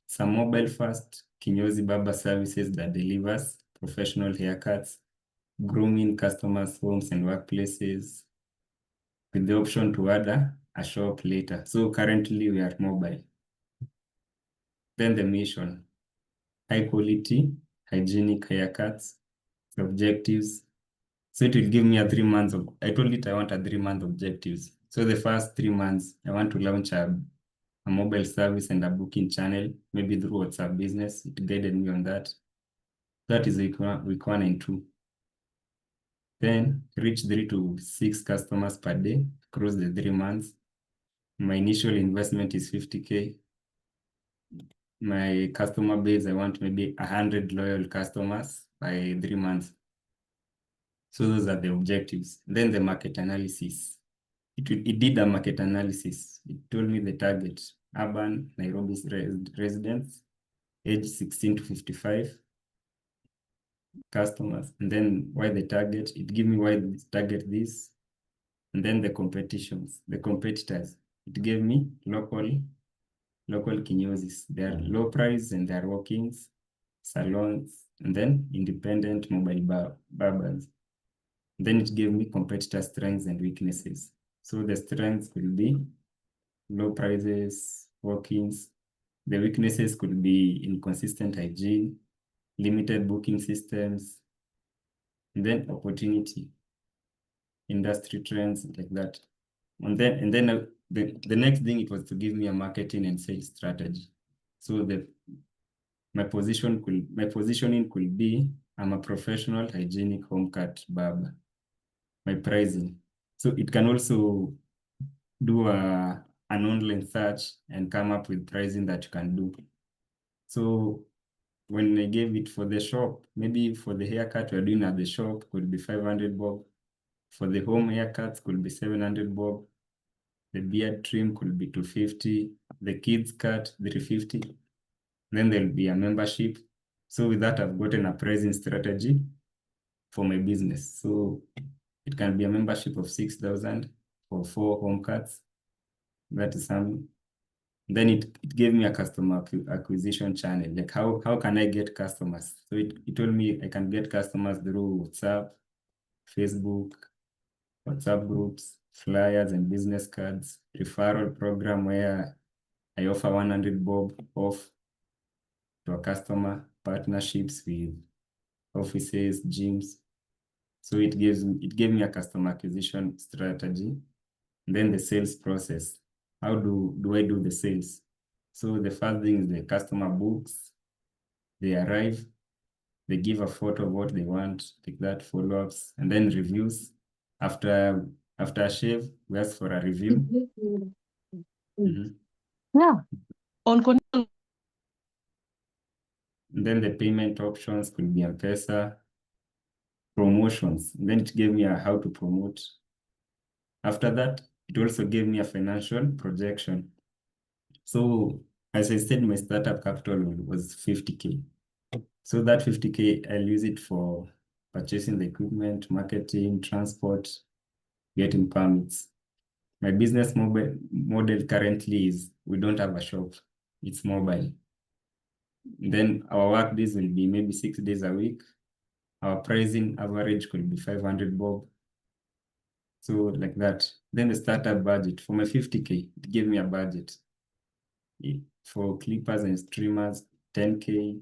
some mobile first kinyozi barber services that delivers professional haircuts, grooming customers' homes and workplaces, with the option to order a shop later. So currently we are mobile. Then the mission, high quality, hygienic haircuts, objectives. So it will give me a 3 months of, I told it I want a 3-month objectives. So the first 3 months, I want to launch a mobile service and a booking channel, maybe through WhatsApp Business. It guided me on that. That is week 1 and 2. Then reach 3 to 6 customers per day across the 3 months. My initial investment is 50K. My customer base, I want maybe 100 loyal customers by 3 months. So those are the objectives. Then the market analysis. It did a market analysis. It told me the target, urban Nairobi residents, age 16 to 55, customers. And then why the target, it gave me why the target this. And then the competitions, the competitors. It gave me local kinyozis. They are low price and they are walk-ins, salons, and then independent mobile barbers. Then it gave me competitor strengths and weaknesses. So the strengths could be low prices, walk-ins. The weaknesses could be inconsistent hygiene, limited booking systems, and then opportunity, industry trends like that. And then the next thing it was to give me a marketing and sales strategy. So my positioning could be I'm a professional hygienic home cut barber. My pricing. So it can also do an online search and come up with pricing that you can do. So when I gave it for the shop, maybe for the haircut we're doing at the shop could be 500 bob. For the home haircuts could be 700 bob. The beard trim could be 250. The kids cut 350. Then there'll be a membership. So with that, I've gotten a pricing strategy for my business. So it can be a membership of 6,000 for 4 home cuts. That is some. Then it gave me a customer acquisition channel. Like how can I get customers? So it told me I can get customers through WhatsApp, Facebook, WhatsApp groups, flyers and business cards, referral program where I offer 100 bob off to a customer, partnerships with offices, gyms. So it gave me a customer acquisition strategy. And then the sales process. How do I do the sales? So the first thing is the customer books, they arrive, they give a photo of what they want, like that, follow-ups, and then reviews. After a shave, we ask for a review. Yeah. And then the payment options could be M-Pesa, promotions. And then it gave me how to promote. After that, it also gave me a financial projection. So as I said, my startup capital was 50K. So that 50K, I'll use it for purchasing the equipment, marketing, transport, getting permits. My business model currently is we don't have a shop. It's mobile. Then our work days will be maybe 6 days a week. Our pricing average could be 500 bob. So like that. Then the startup budget for my 50K, it gave me a budget. For clippers and streamers, 10K,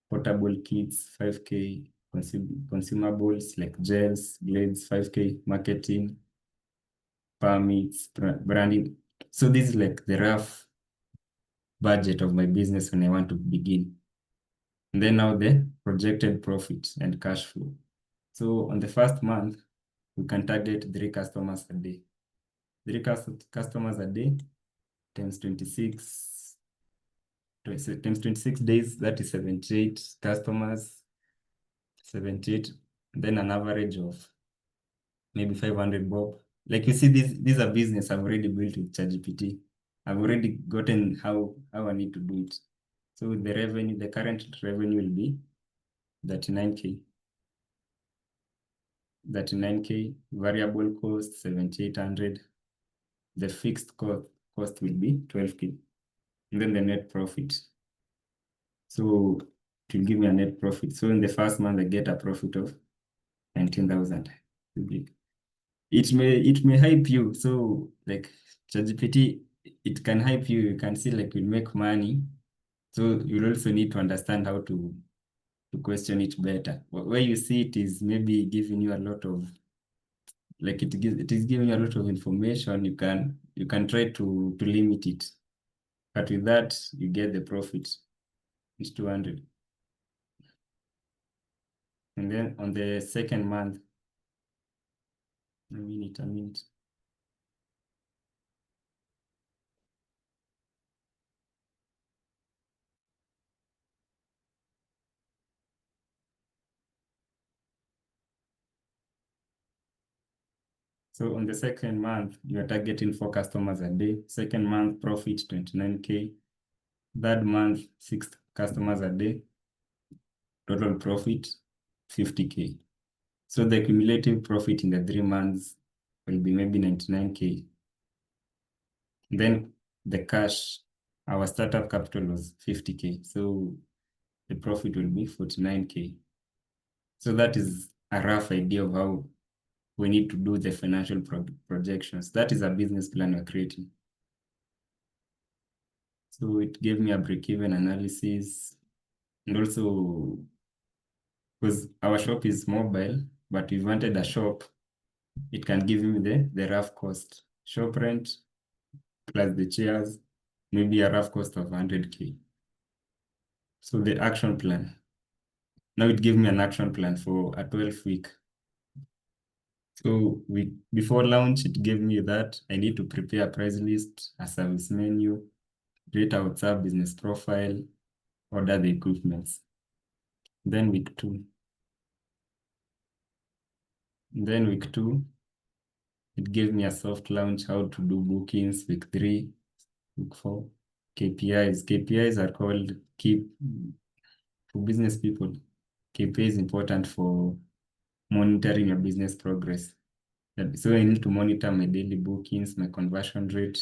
portable kits, 5K, consumables like gels, blades, 5K, marketing, permits, branding. So this is like the rough budget of my business when I want to begin. And then now the projected profit and cash flow. So on the first month, we can target 3 customers a day. 3 customers a day times 26 days, that is 78 customers, 78, and then an average of maybe 500 bob. Like you see, this is a business I've already built with ChatGPT. I've already gotten how I need to do it. So the revenue, the current revenue will be 39K. 39K, variable cost 7,800. The fixed cost will be 12K. And then the net profit. So it will give me a net profit. So in the first month, I get a profit of 19,000. It may hype you. So like ChatGPT, it can hype you. You can see like you'll make money. So you'll also need to understand how to question it better. Where you see it is maybe giving you a lot of, like it is giving you a lot of information. You can try to limit it. But with that, you get the profit. It's 200. And then on the second month, a minute. So on the second month, you are targeting 4 customers a day. Second month, profit 29K. Third month, 6 customers a day. Total profit 50K. So the cumulative profit in the 3 months will be maybe 99K. Then the cash, our startup capital was 50K. So the profit will be 49K. So that is a rough idea of how we need to do the financial projections. That is a business plan we're creating. So it gave me a break-even analysis, and also because our shop is mobile, but we wanted a shop, it can give me the rough cost, shop rent plus the chairs, maybe a rough cost of 100K. So the action plan. Now it gave me an action plan for a 12-week. So before launch, it gave me that I need to prepare a price list, a service menu, create a WhatsApp business profile, order the equipments. Then week 2. Then week 2, it gave me a soft launch, how to do bookings. Week 3, week 4, KPIs. KPIs are called for business people. KPI is important for monitoring your business progress. So I need to monitor my daily bookings, my conversion rate,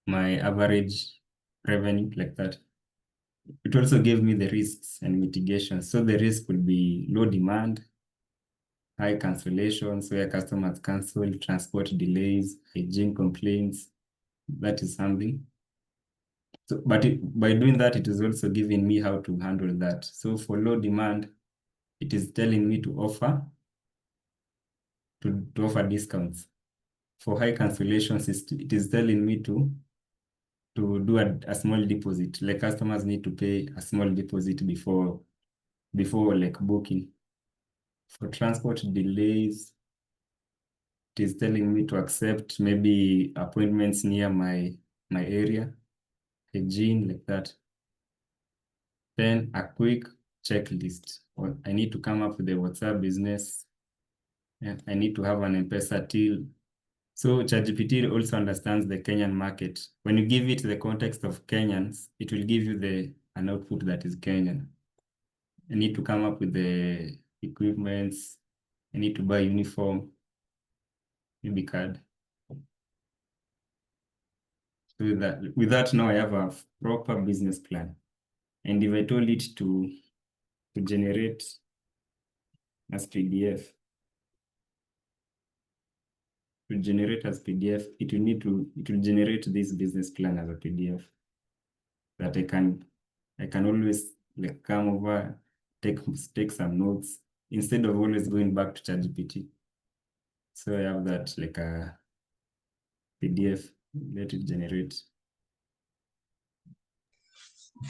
my average revenue, like that. It also gave me the risks and mitigations. So the risk would be low demand, high cancellations, where customers cancel, transport delays, hygiene complaints. That is something. So, but by doing that, it is also giving me how to handle that. So for low demand, it is telling me to offer discounts. For high cancellations, it is telling me to do a small deposit. Like customers need to pay a small deposit before like booking. For transport delays, it is telling me to accept maybe appointments near my area, hygiene, like that. Then a quick checklist. Or I need to come up with a WhatsApp business. And I need to have an M-Pesa till. So ChatGPT also understands the Kenyan market. When you give it the context of Kenyans, it will give you an output that is Kenyan. I need to come up with the equipments. I need to buy uniform, maybe card. So with that now I have a proper business plan. And if I told it to generate as PDF, it will generate this business plan as a PDF that I can always like come over, take some notes instead of always going back to ChatGPT. So I have that like a PDF, let it generate.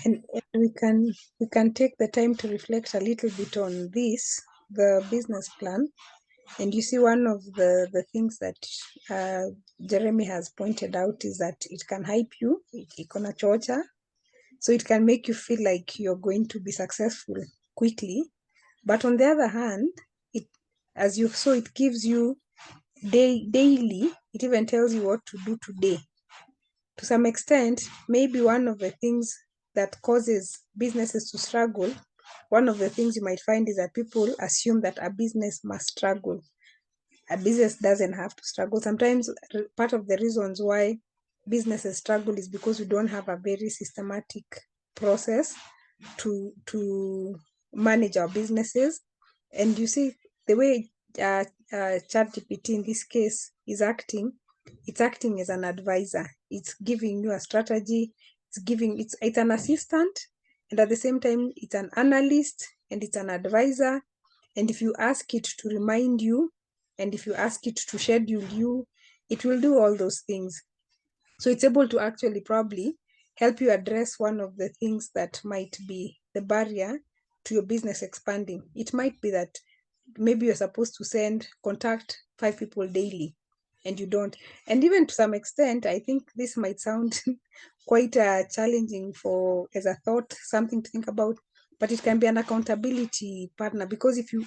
And we can take the time to reflect a little bit on this, the business plan. And you see, one of the things that Jeremy has pointed out is that it can hype you, ikona chocha, so it can make you feel like you're going to be successful quickly. But on the other hand, it gives you daily, it even tells you what to do today. To some extent, maybe one of the things that causes businesses to struggle, one of the things you might find is that people assume that a business must struggle. A business doesn't have to struggle. Sometimes part of the reasons why businesses struggle is because we don't have a very systematic process to manage our businesses. And you see the way ChatGPT in this case is acting, it's acting as an advisor. It's giving you a strategy. It's an assistant, and at the same time, it's an analyst and it's an advisor. And if you ask it to remind you, and if you ask it to schedule you, it will do all those things. So it's able to actually probably help you address one of the things that might be the barrier to your business expanding. It might be that maybe you're supposed to contact 5 people daily and you don't. And even to some extent, I think this might sound quite challenging as a thought, something to think about, but it can be an accountability partner, because if you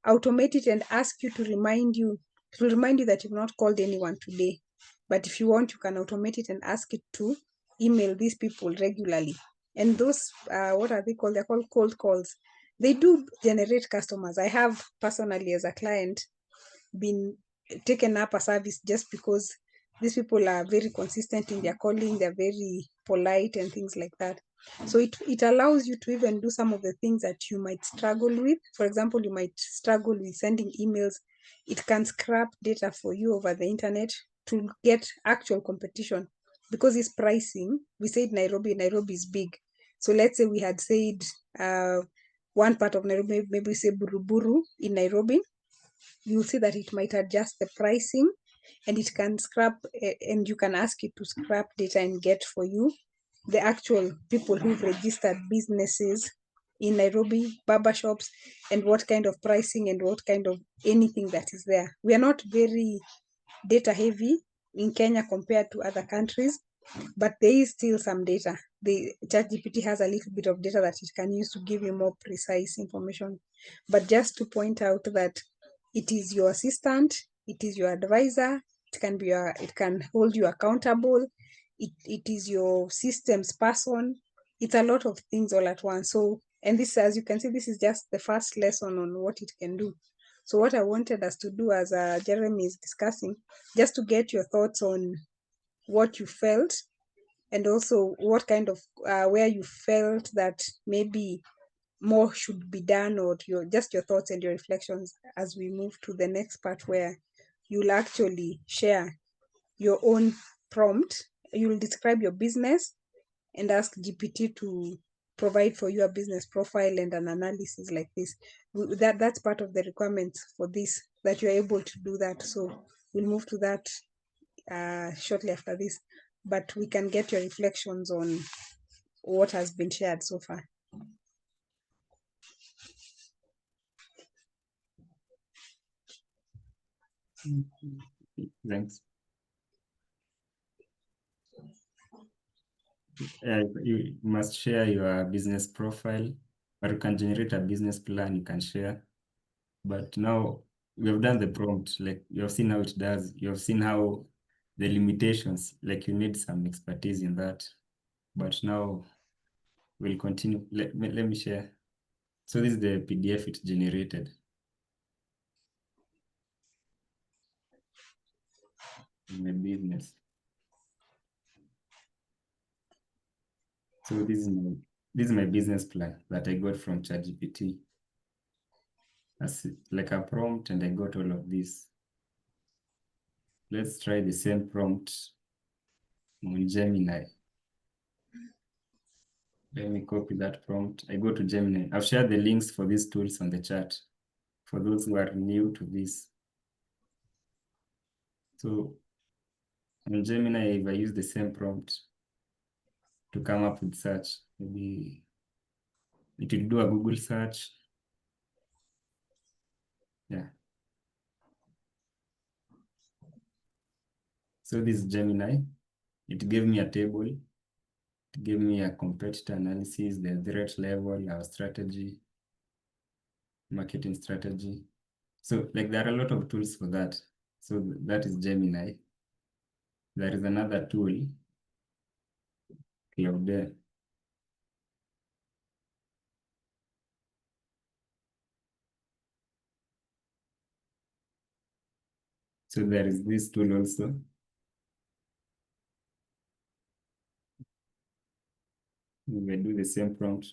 automate it and ask you to remind you, it will remind you that you've not called anyone today. But if you want, you can automate it and ask it to email these people regularly. And those, what are they called? They're called cold calls. They do generate customers. I have personally, as a client, been taken up a service just because these people are very consistent in their calling, they're very polite and things like that. So it allows you to even do some of the things that you might struggle with. For example, you might struggle with sending emails. It can scrap data for you over the internet to get actual competition. Because it's pricing, we said Nairobi is big. So let's say we had said one part of Nairobi, maybe we say Buruburu in Nairobi, you'll see that it might adjust the pricing, and it can scrap, and you can ask it to scrap data and get for you the actual people who've registered businesses in Nairobi, barber shops, and what kind of pricing and what kind of anything that is there. We are not very data heavy in Kenya compared to other countries, but there is still some data. The ChatGPT has a little bit of data that it can use to give you more precise information. But just to point out that it is your assistant, it is your advisor, it can hold you accountable, it is your systems person. It's a lot of things all at once. So, and this, as you can see, this is just the first lesson on what it can do. So what I wanted us to do, as Jeremy is discussing, just to get your thoughts on what you felt, and also what kind of where you felt that maybe more should be done, or just your thoughts and your reflections as we move to the next part, where you'll actually share your own prompt. You'll describe your business and ask GPT to provide for you a business profile and an analysis like this. That's part of the requirements for this, that you're able to do that. So we'll move to that shortly after this, but we can get your reflections on what has been shared so far. Thanks. You must share your business profile, or you can generate a business plan you can share. But now we have done the prompt, like you have seen how it does. You have seen how the limitations, like you need some expertise in that. But now we'll continue. Let me share. So this is the PDF it generated. In my business. So this is my business plan that I got from ChatGPT. As like a prompt, and I got all of this. Let's try the same prompt on Gemini. Let me copy that prompt. I go to Gemini. I've shared the links for these tools on the chat for those who are new to this. So on Gemini, if I use the same prompt to come up with search, maybe it will do a Google search. Yeah. So this is Gemini. It gave me a table. It gave me a competitor analysis, the threat level, our strategy, marketing strategy. So like there are a lot of tools for that. So that is Gemini. There is another tool, Cloud. So there is this tool also. We will do the same prompt.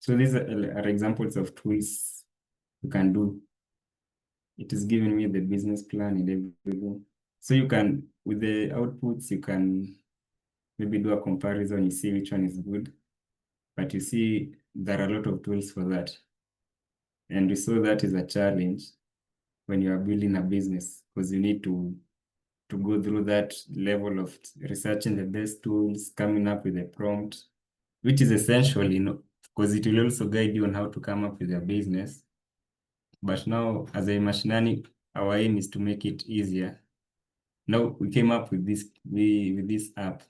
So these are examples of tools you can do. It is giving me the business plan and everything. So you can, with the outputs, you can maybe do a comparison, you see which one is good. But you see, there are a lot of tools for that. And we saw that is a challenge when you are building a business, because you need to go through that level of researching the best tools, coming up with a prompt, which is essential, because it will also guide you on how to come up with your business. But now, as AI Mashinani, our aim is to make it easier. Now we came up with this app.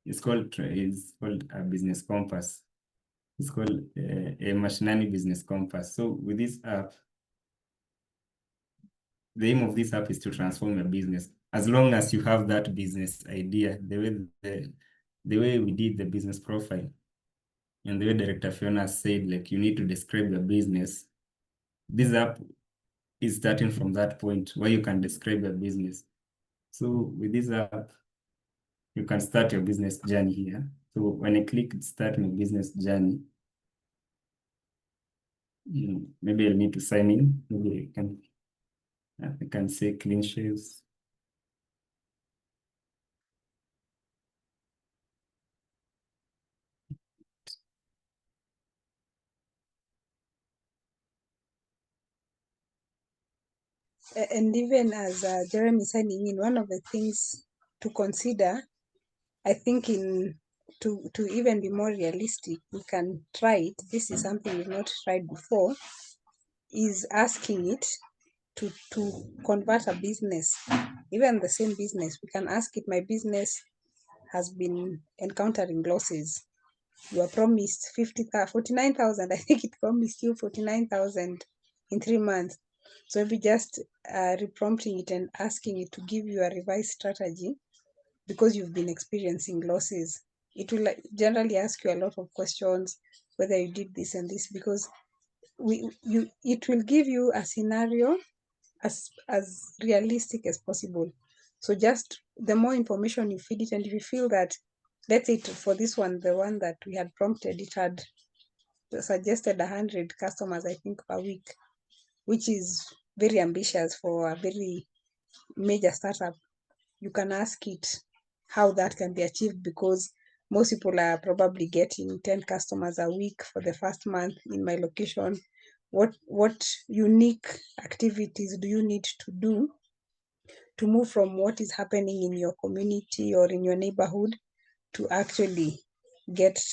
It's called a business compass. It's called a Mashinani Business Compass. So with this app, the aim of this app is to transform your business. As long as you have that business idea, the way we did the business profile, and the way Director Fiona said, like, you need to describe your business. This app is starting from that point where you can describe your business. So with this app, you can start your business journey here. So when I click start my business journey, maybe I'll need to sign in. Maybe I can say clean shaves. And even as Jeremy signing in, one of the things to consider, I think to even be more realistic, we can try it. This is something we've not tried before, is asking it to convert a business, even the same business. We can ask it, my business has been encountering losses. You are promised 49,000. I think it promised you 49,000 in 3 months. So if you just reprompting it and asking it to give you a revised strategy because you've been experiencing losses, it will generally ask you a lot of questions whether you did this and this, because it will give you a scenario as realistic as possible. So just the more information you feed it, and if you feel that, let's say for this one, the one that we had prompted, it had suggested 100 customers, I think, per week, which is very ambitious for a very major startup. You can ask it how that can be achieved, because most people are probably getting 10 customers a week for the first month in my location. What unique activities do you need to do to move from what is happening in your community or in your neighborhood to actually get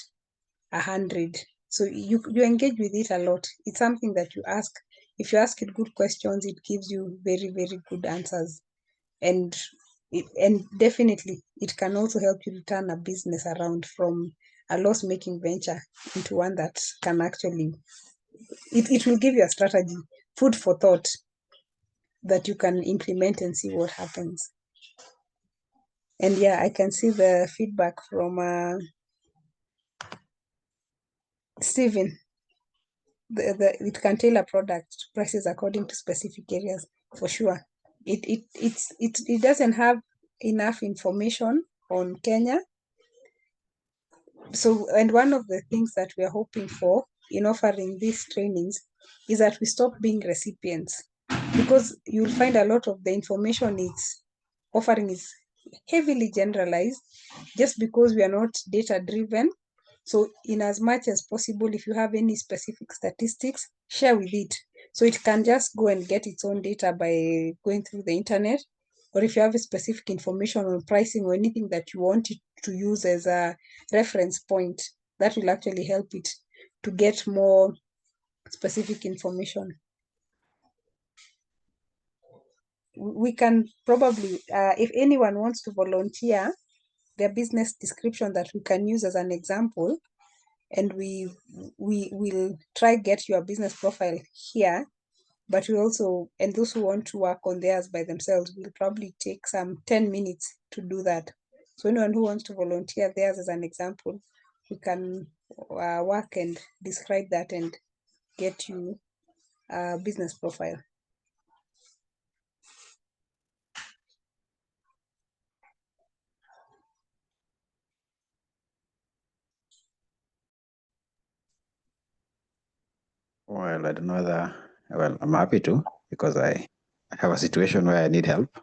100? So you engage with it a lot. It's something that you ask. If you ask it good questions, it gives you very, very good answers. And definitely it can also help you turn a business around from a loss-making venture into one that can actually, it will give you a strategy, food for thought, that you can implement and see what happens. And yeah, I can see the feedback from Stephen. It can tailor product prices according to specific areas, for sure. It doesn't have enough information on Kenya. So, and one of the things that we are hoping for in offering these trainings is that we stop being recipients, because you'll find a lot of the information it's offering is heavily generalized just because we are not data driven. So in as much as possible, if you have any specific statistics, share with it. So it can just go and get its own data by going through the internet. Or if you have a specific information on pricing or anything that you want it to use as a reference point, that will actually help it to get more specific information. We can probably, if anyone wants to volunteer their business description that we can use as an example, and we will try get your business profile here, but we also, and those who want to work on theirs by themselves, will probably take some 10 minutes to do that. So anyone who wants to volunteer theirs as an example, we can work and describe that and get you a business profile. Well, I don't know whether, well, I'm happy to, because I have a situation where I need help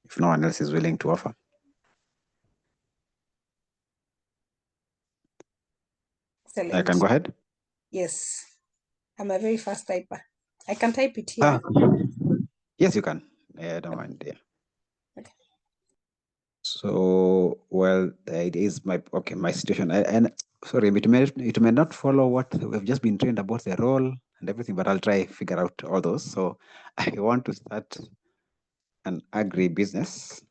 if no one else is willing to offer. Excellent. I can go ahead. Yes, I'm a very fast typer. I can type it here. Yes, you can. Yeah, I don't mind. Yeah. Okay. So, well, it is my situation. And sorry, it may not follow what we've just been trained about the role and everything, but I'll try figure out all those. So, I want to start an agri business.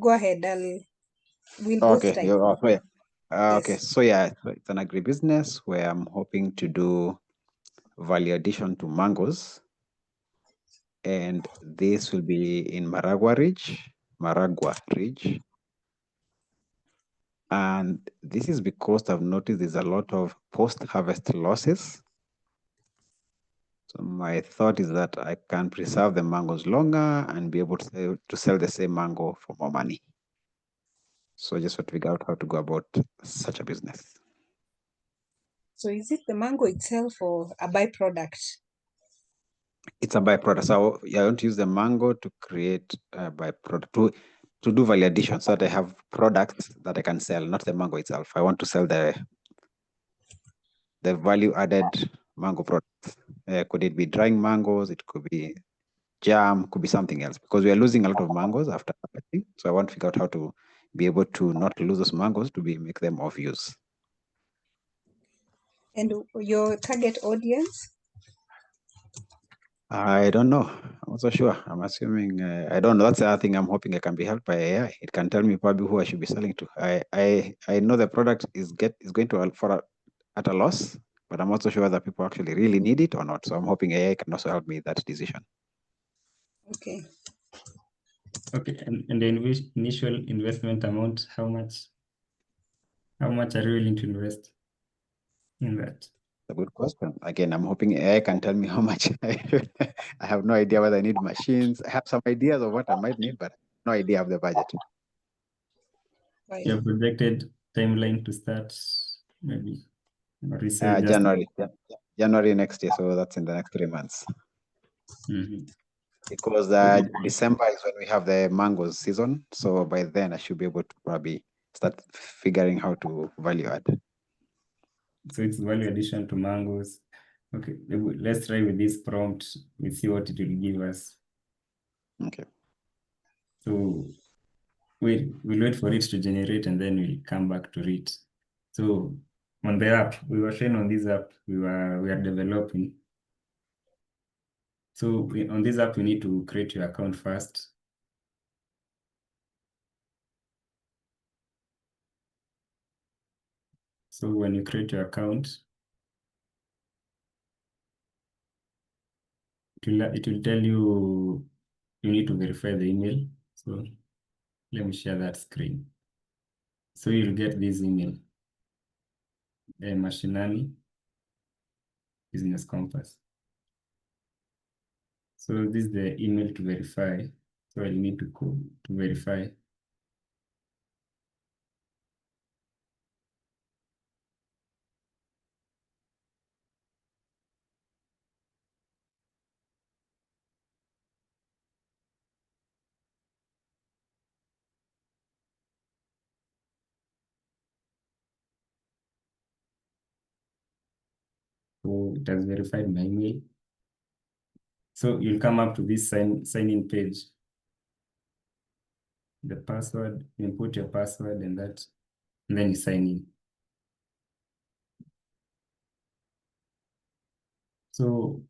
Go ahead, we'll both Okay. type. Okay. Yes. So yeah, it's an agri business where I'm hoping to do value addition to mangoes, and this will be in Maragua Ridge, Maragua Ridge. And this is because I've noticed there's a lot of post-harvest losses. So my thought is that I can preserve the mangoes longer and be able to sell the same mango for more money. So I just want to figure out how to go about such a business. So is it the mango itself or a byproduct? It's a byproduct. So I want to use the mango to create a byproduct, to do value addition so that I have products that I can sell, not the mango itself. I want to sell the value added mango products. Could it be drying mangoes? It could be jam, could be something else, because we are losing a lot of mangoes after harvesting. So I want to figure out how to be able to not lose those mangoes, to make them of use. And your target audience? I don't know. I'm not so sure. I'm assuming, I don't know. That's the other thing I'm hoping I can be helped by AI. It can tell me probably who I should be selling to. I know the product is going to at a loss, but I'm not so sure whether people actually really need it or not. So I'm hoping AI can also help me with that decision. Okay. Okay, and the initial investment amount, how much are you willing to invest in that? A good question. Again, I'm hoping AI can tell me how much. I have no idea whether I need machines. I have some ideas of what I might need, but no idea of the budget. Your projected timeline to start, maybe, or you say just January next year. So that's in the next 3 months. Because December is when we have the mangoes season. So by then I should be able to probably start figuring how to value add. So it's value addition to mangoes. Okay, let's try with this prompt. We see what it will give us. Okay. So we'll wait for it to generate and then we'll come back to it. So on the app, we were showing on this app, we are developing. So on this app, you need to create your account first. So when you create your account, it will tell you need to verify the email. So let me share that screen. So you'll get this email, AI Mashinani Business Compass. So this is the email to verify. So I need to go to verify. So it has verified my email. So you'll come up to this sign-in page. The password, you input your password and then you sign in. So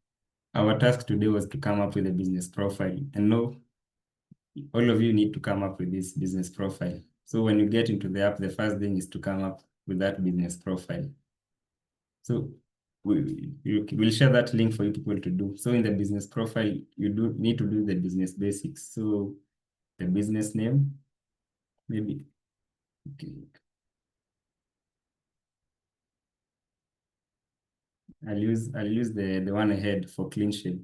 our task today was to come up with a business profile. And no, all of you need to come up with this business profile. So when you get into the app, the first thing is to come up with that business profile. So we'll share that link for you people to do. So in the business profile, you need to do the business basics. So the business name, maybe. Okay. I'll use the one ahead for clean shell.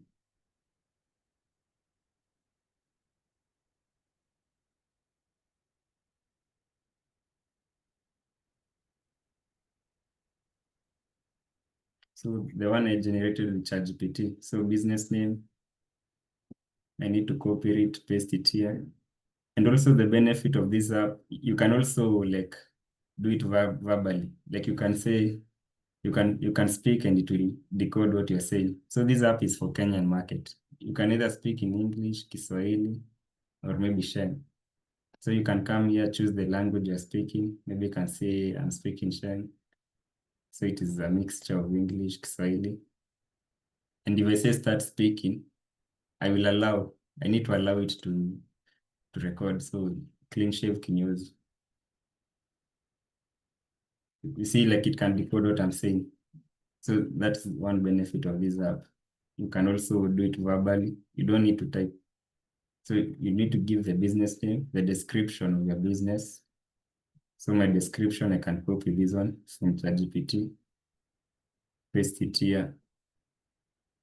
So the one I generated with ChatGPT. So business name, I need to copy it, paste it here. And also the benefit of this app, you can also like do it verbally. Like you can say, you can speak and it will decode what you're saying. So this app is for Kenyan market. You can either speak in English, Kiswahili, or maybe Sheng. So you can come here, choose the language you're speaking. Maybe you can say, I'm speaking Sheng. So it is a mixture of English, Kiswahili. And if I say start speaking, I need to allow it to record. So clean shave can use. You see, like it can decode what I'm saying. So that's one benefit of this app. You can also do it verbally. You don't need to type. So you need to give the business name, the description of your business. So my description, I can copy this one from ChatGPT, paste it here.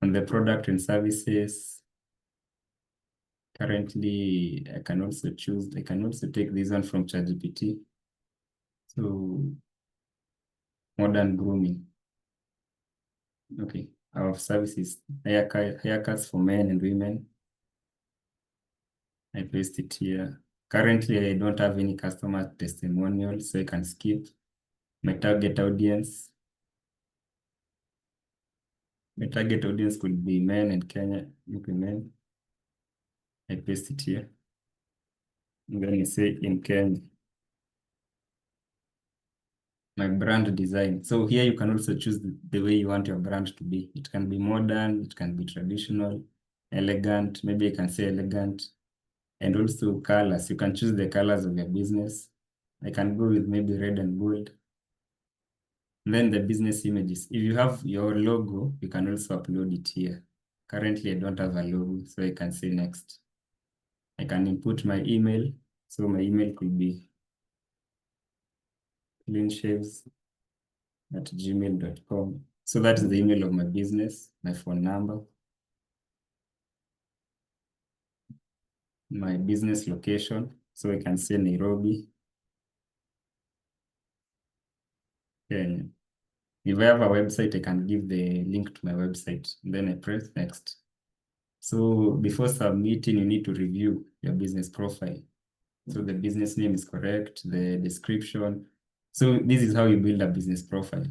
On the product and services, currently I can also take this one from ChatGPT. So modern grooming. Okay, our services, haircuts for men and women. I paste it here. Currently, I don't have any customer testimonials, so I can skip. My target audience. My target audience could be men and Kenya, men. I paste it here. And then I say in Kenya. My brand design. So here you can also choose the way you want your brand to be. It can be modern, it can be traditional, elegant. Maybe I can say elegant. And also colors. You can choose the colors of your business. I can go with maybe red and gold. And then the business images. If you have your logo, you can also upload it here. Currently, I don't have a logo, so I can say next. I can input my email. So my email could be cleanshaves@gmail.com. So that's the email of my business, my phone number, my business location. So I can say Nairobi, Kenya. If I have a website, I can give the link to my website. Then I press next. So before submitting, you need to review your business profile. So the business name is correct, the description. So this is how you build a business profile.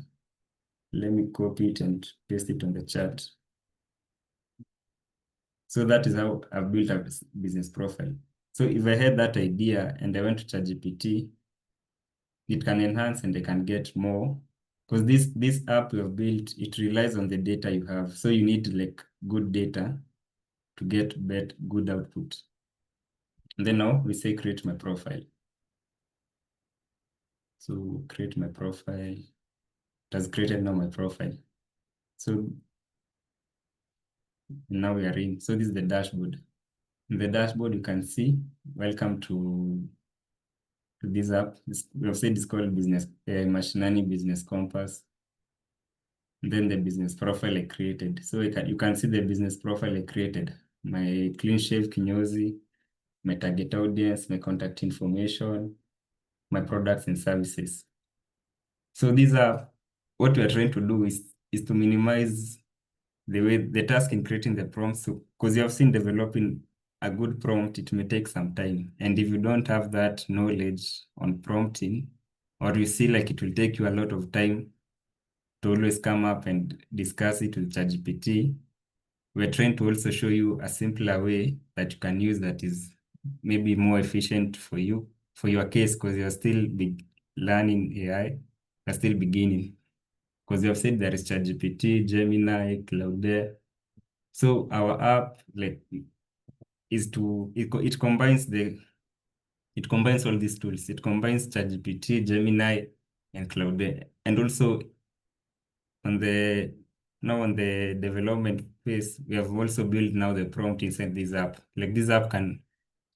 Let me copy it and paste it on the chat. So that is how I've built a business profile. So if I had that idea and I went to ChatGPT, it can enhance and I can get more. Because this app you have built, it relies on the data you have. So you need like good data to get good output. And then now we say create my profile. So create my profile. It has created now my profile. So now we are in. So this is the dashboard. In the dashboard, you can see, welcome to this app. We have said it's called AI Mashinani Business Compass. And then the business profile I created. So you can see the business profile I created. My clean shave kinyozi, my target audience, my contact information, my products and services. So these are what we are trying to do is to minimize the task in creating the prompts. So because you have seen developing a good prompt, it may take some time. And if you don't have that knowledge on prompting, or you see like it will take you a lot of time to always come up and discuss it with ChatGPT, we're trying to also show you a simpler way that you can use that is maybe more efficient for you, for your case, because you're still learning AI, you're still beginning. Because you have said there is ChatGPT, Gemini, Claude. So our app it combines all these tools. It combines ChatGPT, Gemini, and Claude. And also on the development phase, we have also built now the prompt inside this app. Like this app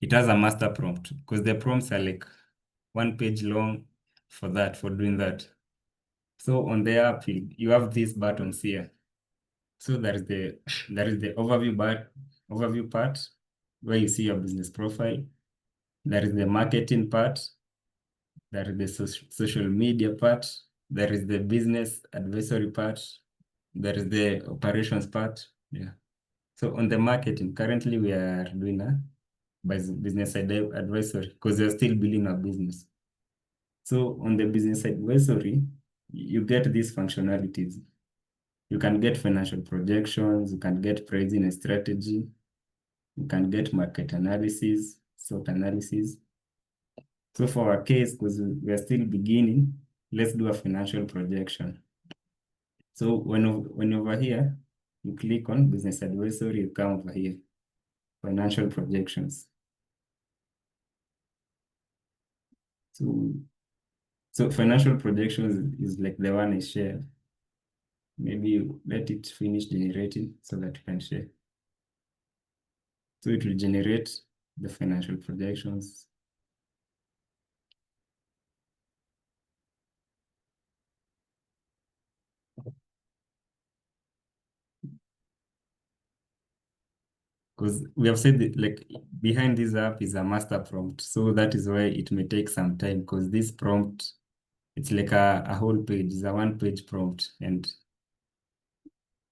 it has a master prompt because the prompts are like 1 page long for doing that. So on the app, you have these buttons here. So there is the overview part where you see your business profile. There is the marketing part. There is the social media part. There is the business advisory part. There is the operations part. Yeah. So on the marketing, currently we are doing a business advisory because we are still building our business. So on the business advisory, you get these functionalities. You can get financial projections, you can get pricing and strategy, you can get market analysis, SWOT analysis. So for our case, because we are still beginning, let's do a financial projection. So when you're over here, you click on business advisory, you come over here, financial projections. So financial projections is like the one I shared. Maybe you let it finish generating so that you can share. So it will generate the financial projections. Because we have said that, like, behind this app is a master prompt. So that is why it may take some time, because this prompt, it's like a whole page, it's a one-page prompt. And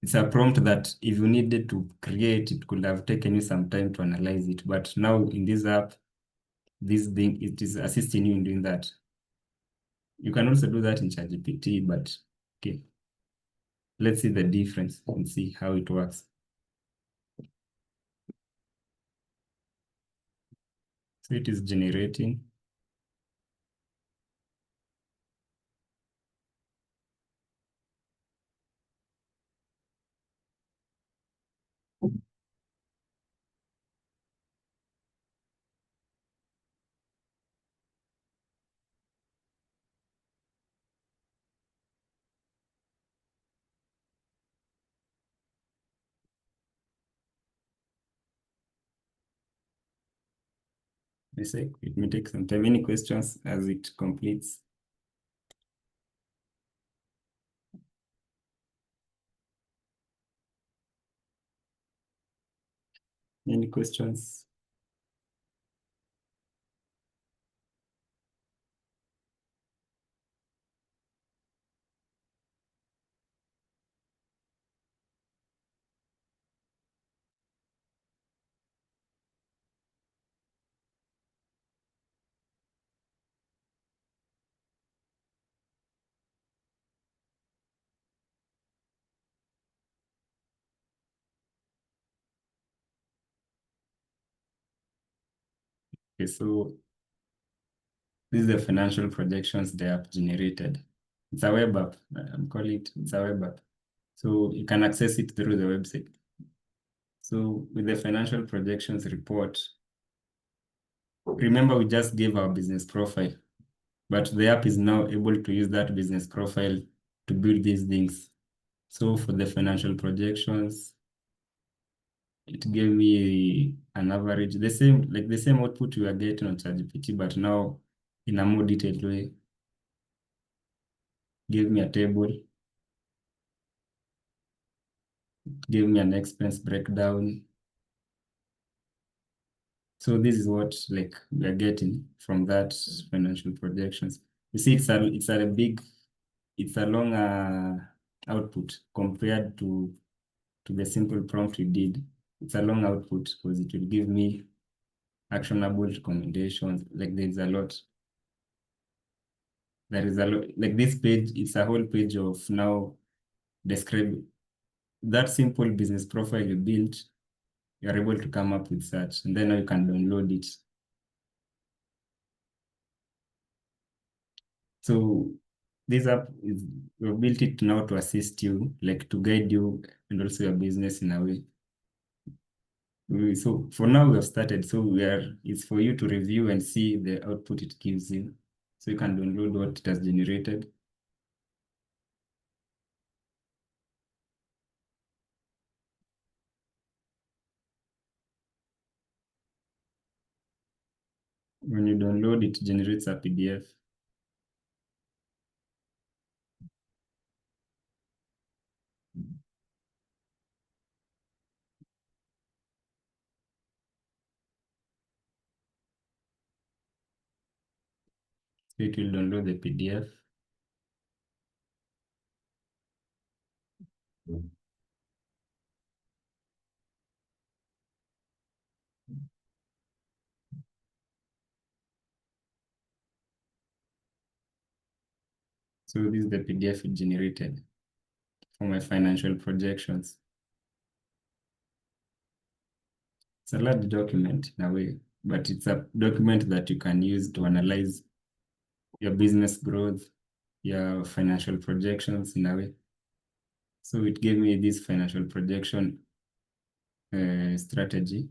it's a prompt that if you needed to create, it could have taken you some time to analyze it. But now in this app, this thing, it is assisting you in doing that. You can also do that in ChatGPT, but okay. Let's see the difference and see how it works. So it is generating. I say it may take some time. Any questions as it completes? Any questions? Okay, so this is the financial projections the app generated. It's a web app. I'm calling it, it's a web app. So you can access it through the website. So with the financial projections report, remember we just gave our business profile, but the app is now able to use that business profile to build these things. So for the financial projections, it gave me an average, the same output we are getting on ChatGPT, but now in a more detailed way. Gave me a table, gave me an expense breakdown. So this is what like we are getting from that financial projections. You see, it's a long output compared to the simple prompt we did. It's a long output because it will give me actionable recommendations. Like there is a lot. There is a lot. Like this page, it's a whole page of now describe that simple business profile you built. You are able to come up with such, and then now you can download it. So this app is, we built it now to assist you, like to guide you and also your business in a way. So for now we have started, so it's for you to review and see the output it gives you. So you can download what it has generated. When you download, it generates a PDF. So it will download the PDF. So this is the PDF it generated for my financial projections. It's a large document in a way, but it's a document that you can use to analyze your business growth, your financial projections in a way. So it gave me this financial projection strategy.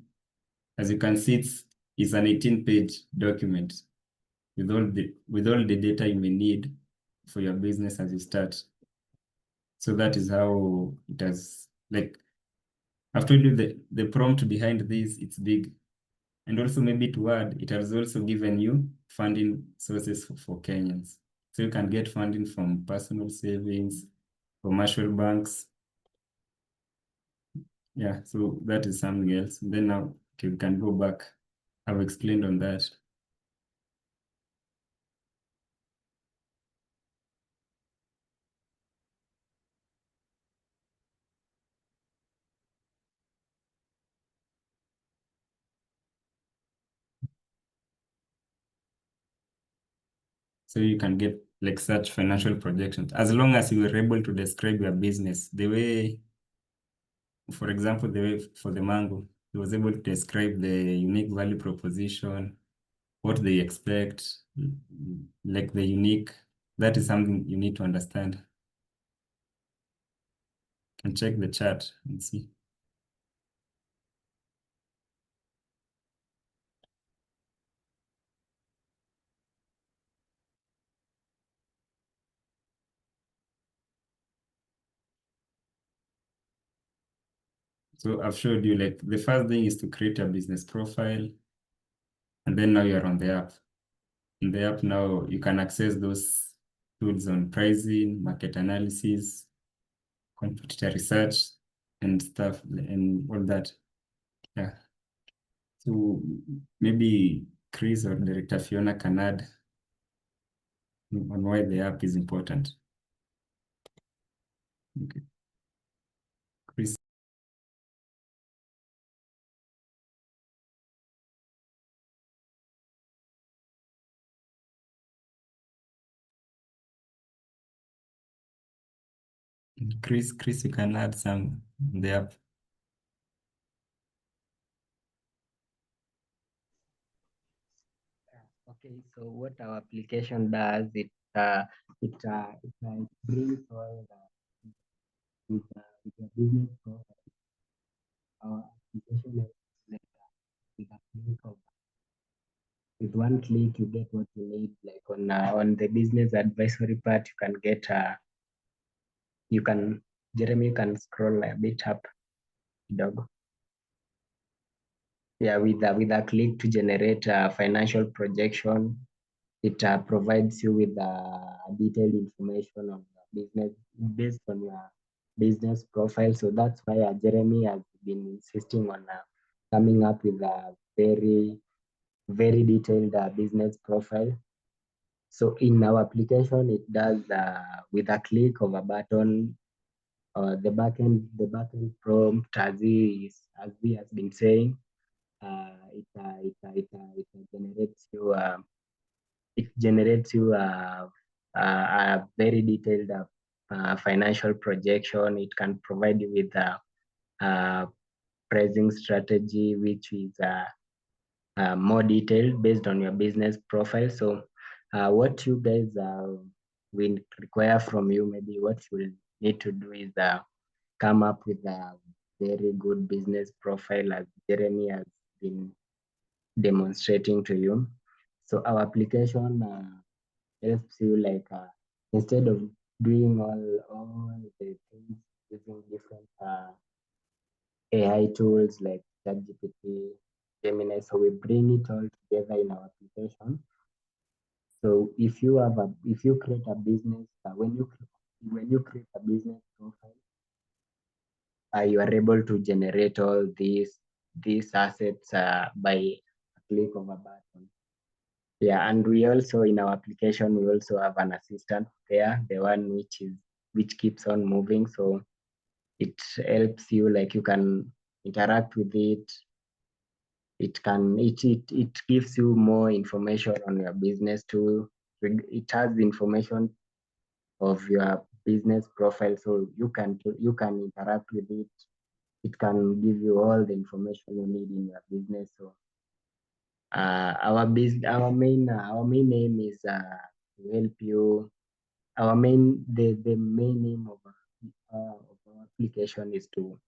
As you can see, it's an 18-page document with all the data you may need for your business as you start. So that is how it has, like, I've told you the prompt behind this, it's big. And also maybe to add, it has also given you funding sources for Kenyans. So you can get funding from personal savings, commercial banks. Yeah, so that is something else. Then now, okay, we can go back. I've explained on that. So you can get like such financial projections as long as you were able to describe your business the way, for example, the way for the mango, he was able to describe the unique value proposition, what they expect, like the unique, that is something you need to understand. You can check the chat and see. So I've showed you like the first thing is to create a business profile. And then now you're on the app. In the app now, you can access those tools on pricing, market analysis, competitor research, and stuff, and all that. Yeah. So maybe Chris or Director Fiona can add on why the app is important. Okay. Chris. Chris, you can add some on the app. Okay, so what our application does, it like brings all with the business profile. Our application is like with a click of with one click you get what you need. Like on the business advisory part, you can get Jeremy, you can scroll a bit up, dog. Yeah, with a click to generate a financial projection. It provides you with detailed information on your business based on your business profile. So that's why Jeremy has been insisting on coming up with a very, very detailed business profile. So in our application, it does with a click of a button. The backend prompt, as he has been saying, it generates you. It generates you a very detailed financial projection. It can provide you with a pricing strategy, which is more detailed based on your business profile. So what you guys will require from you, maybe what you will need to do is come up with a very good business profile, as Jeremy has been demonstrating to you. So our application helps you like instead of doing all the things using different AI tools like ChatGPT, Gemini, so we bring it all together in our application. So if you create a business, when you create a business profile, you are able to generate all these assets by a click of a button. Yeah, and we also in our application we also have an assistant there, the one which keeps on moving. So it helps you, like you can interact with it. It gives you more information on your business too. It has information of your business profile, so you can interact with it. It can give you all the information you need in your business. So our main aim is to help you. The main aim of our application is to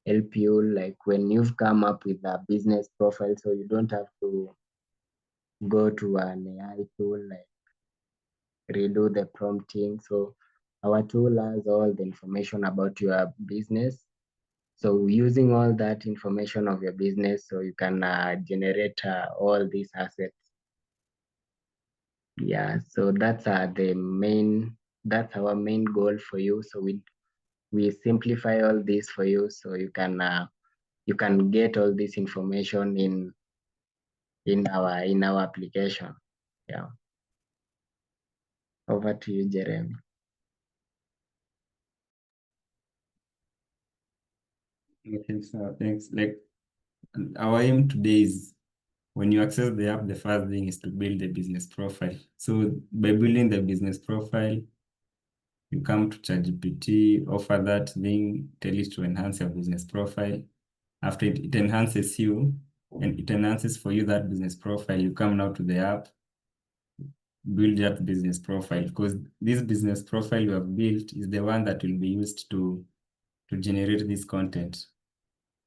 help you, like when you've come up with a business profile, so you don't have to go to an AI tool, like redo the prompting. So our tool has all the information about your business. So using all that information of your business, so you can generate all these assets. Yeah, so that's that's our main goal for you. So we simplify all this for you, so you can get all this information in our application. Yeah. Over to you, Jeremy. Okay, so thanks. Like our aim today is when you access the app, the first thing is to build a business profile. So by building the business profile, you come to ChatGPT, offer that thing, tell it to enhance your business profile. After it enhances you, and it enhances for you that business profile, you come now to the app, build that business profile, because this business profile you have built is the one that will be used to generate this content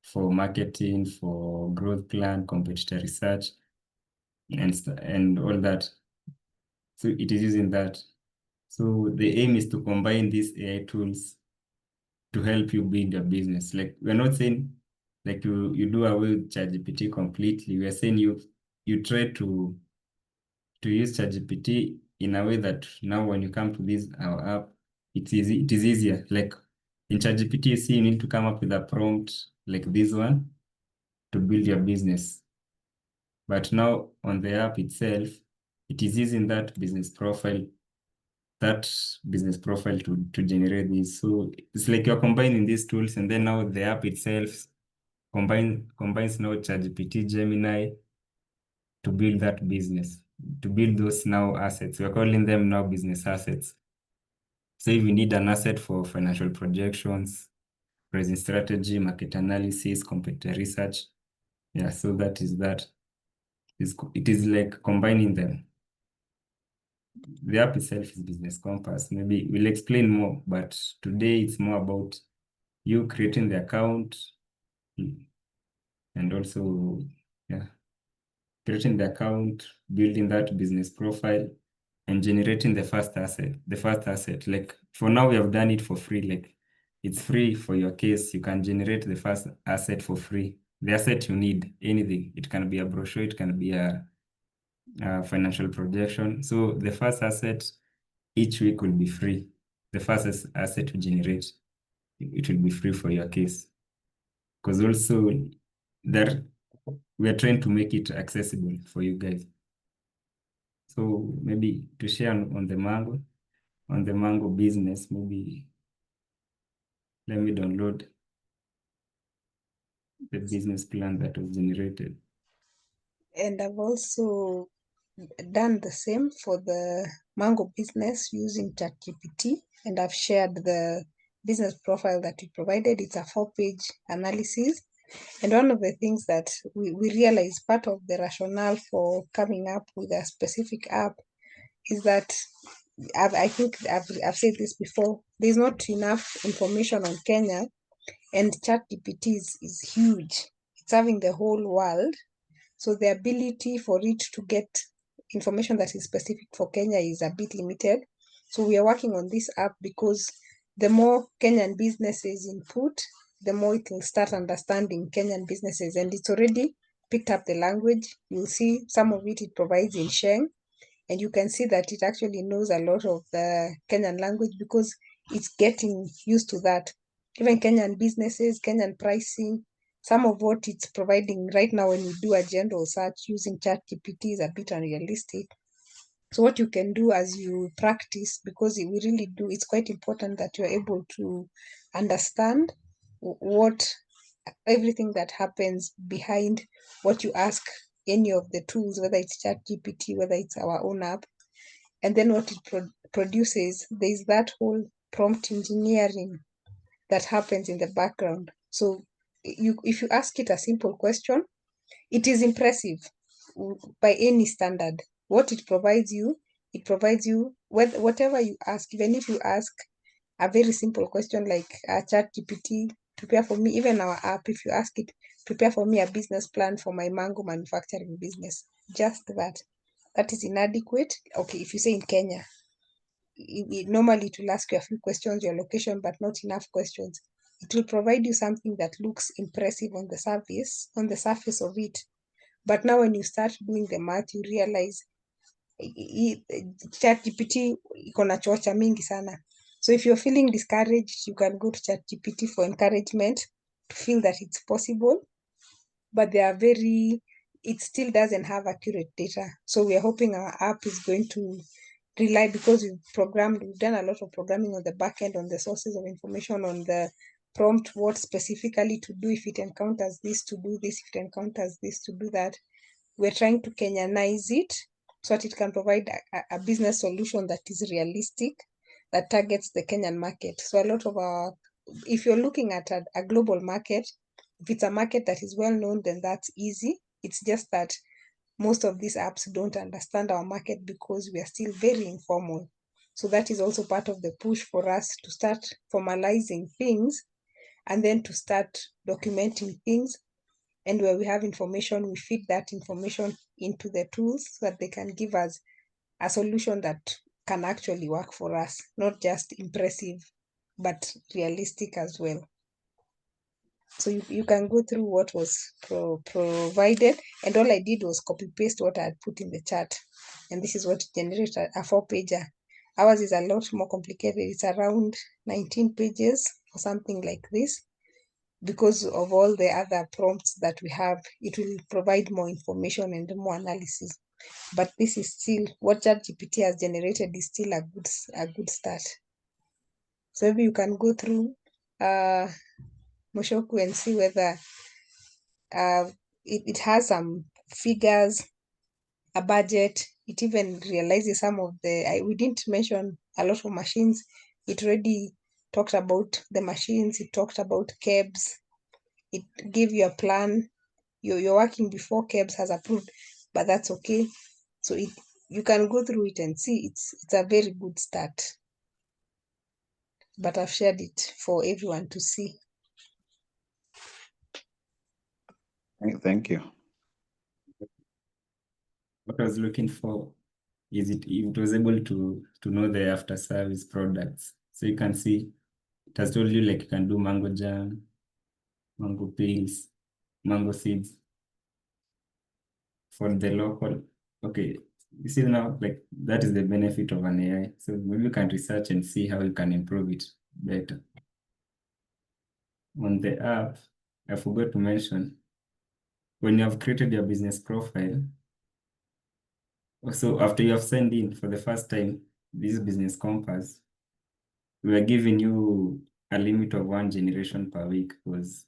for marketing, for growth plan, competitor research, and all that. So it is using that. So the aim is to combine these AI tools to help you build your business. Like we're not saying like you do away with ChatGPT completely. We are saying you try to use ChatGPT in a way that now when you come to this our app, it is easier. Like in ChatGPT, you see you need to come up with a prompt like this one to build your business. But now on the app itself, it is using that business profile to generate this. So it's like you're combining these tools, and then now the app itself combines now ChatGPT, Gemini to build that business, to build those now assets. We're calling them now business assets. So if you need an asset for financial projections, pricing strategy, market analysis, competitor research, yeah, so that is that. It is like combining them. The app itself is Business Compass. Maybe we'll explain more, but today it's more about you creating the account and also, yeah, creating the account, building that business profile, and generating the first asset. Like for now, we have done it for free. Like it's free for your case. You can generate the first asset for free. The asset you need, anything. It can be a brochure, it can be a financial projection. So the first asset each week will be free. The first asset you generate, it will be free for your case. Because also that we are trying to make it accessible for you guys. So maybe to share on the Mango business, maybe let me download the business plan that was generated. And I've also done the same for the Mango business using ChatGPT, and I've shared the business profile that we provided. It's a 4-page analysis. And one of the things that we realize part of the rationale for coming up with a specific app is that I think I've said this before, there's not enough information on Kenya, and ChatGPT is huge. It's having the whole world. So the ability for it to get information that is specific for Kenya is a bit limited. So we are working on this app because the more Kenyan businesses input, the more it will start understanding Kenyan businesses. And it's already picked up the language. You'll see some of it provides in Sheng. And you can see that it actually knows a lot of the Kenyan language because it's getting used to that. Even Kenyan businesses, Kenyan pricing, some of what it's providing right now when you do a general search using ChatGPT is a bit unrealistic. So what you can do as you practice, because we really do, it's quite important that you're able to understand what everything that happens behind what you ask any of the tools, whether it's ChatGPT, whether it's our own app, and then what it produces. There's that whole prompt engineering that happens in the background. So if you ask it a simple question, it is impressive by any standard. What it provides you whatever you ask. Even if you ask a very simple question like ChatGPT, prepare for me, even our app, if you ask it, prepare for me a business plan for my mango manufacturing business, just that is inadequate. Okay, if you say in Kenya, normally it will ask you a few questions, your location, but not enough questions. It will provide you something that looks impressive on the surface of it. But now when you start doing the math, you realize ChatGPT iko na chocha mingi sana. So if you're feeling discouraged, you can go to ChatGPT for encouragement to feel that it's possible, but it still doesn't have accurate data. So we are hoping our app is going to rely, because we've done a lot of programming on the back end, on the sources of information, on the prompt, what specifically to do if it encounters this, to do this, if it encounters this, to do that. We're trying to Kenyanize it so that it can provide a business solution that is realistic, that targets the Kenyan market. So a lot of if you're looking at a global market, if it's a market that is well known, then that's easy. It's just that most of these apps don't understand our market because we are still very informal. So that is also part of the push for us to start formalizing things and then to start documenting things. And where we have information, we feed that information into the tools so that they can give us a solution that can actually work for us, not just impressive, but realistic as well. So you can go through what was provided, and all I did was copy paste what I had put in the chat. And this is what generated a 4-pager. Ours is a lot more complicated. It's around 19 pages or something like this. Because of all the other prompts that we have, it will provide more information and more analysis. But this is still, what ChatGPT has generated is still a good start. So maybe you can go through Moshoku and see whether it has some figures, a budget. It even realizes some of we didn't mention a lot of machines. It already talked about the machines. It talked about KEBS. It gave you a plan. You're working before KEBS has approved, but that's okay. So you can go through it and see. It's a very good start. But I've shared it for everyone to see. Thank you. What I was looking for is if it was able to know the after service products. So you can see it has told you like you can do mango jam, mango peels, mango seeds for the local. Okay, you see now, like that is the benefit of an AI. So maybe you can research and see how you can improve it better. On the app, I forgot to mention, when you have created your business profile, so after you have signed in for the first time, this business compass, we are giving you a limit of 1 generation per week, because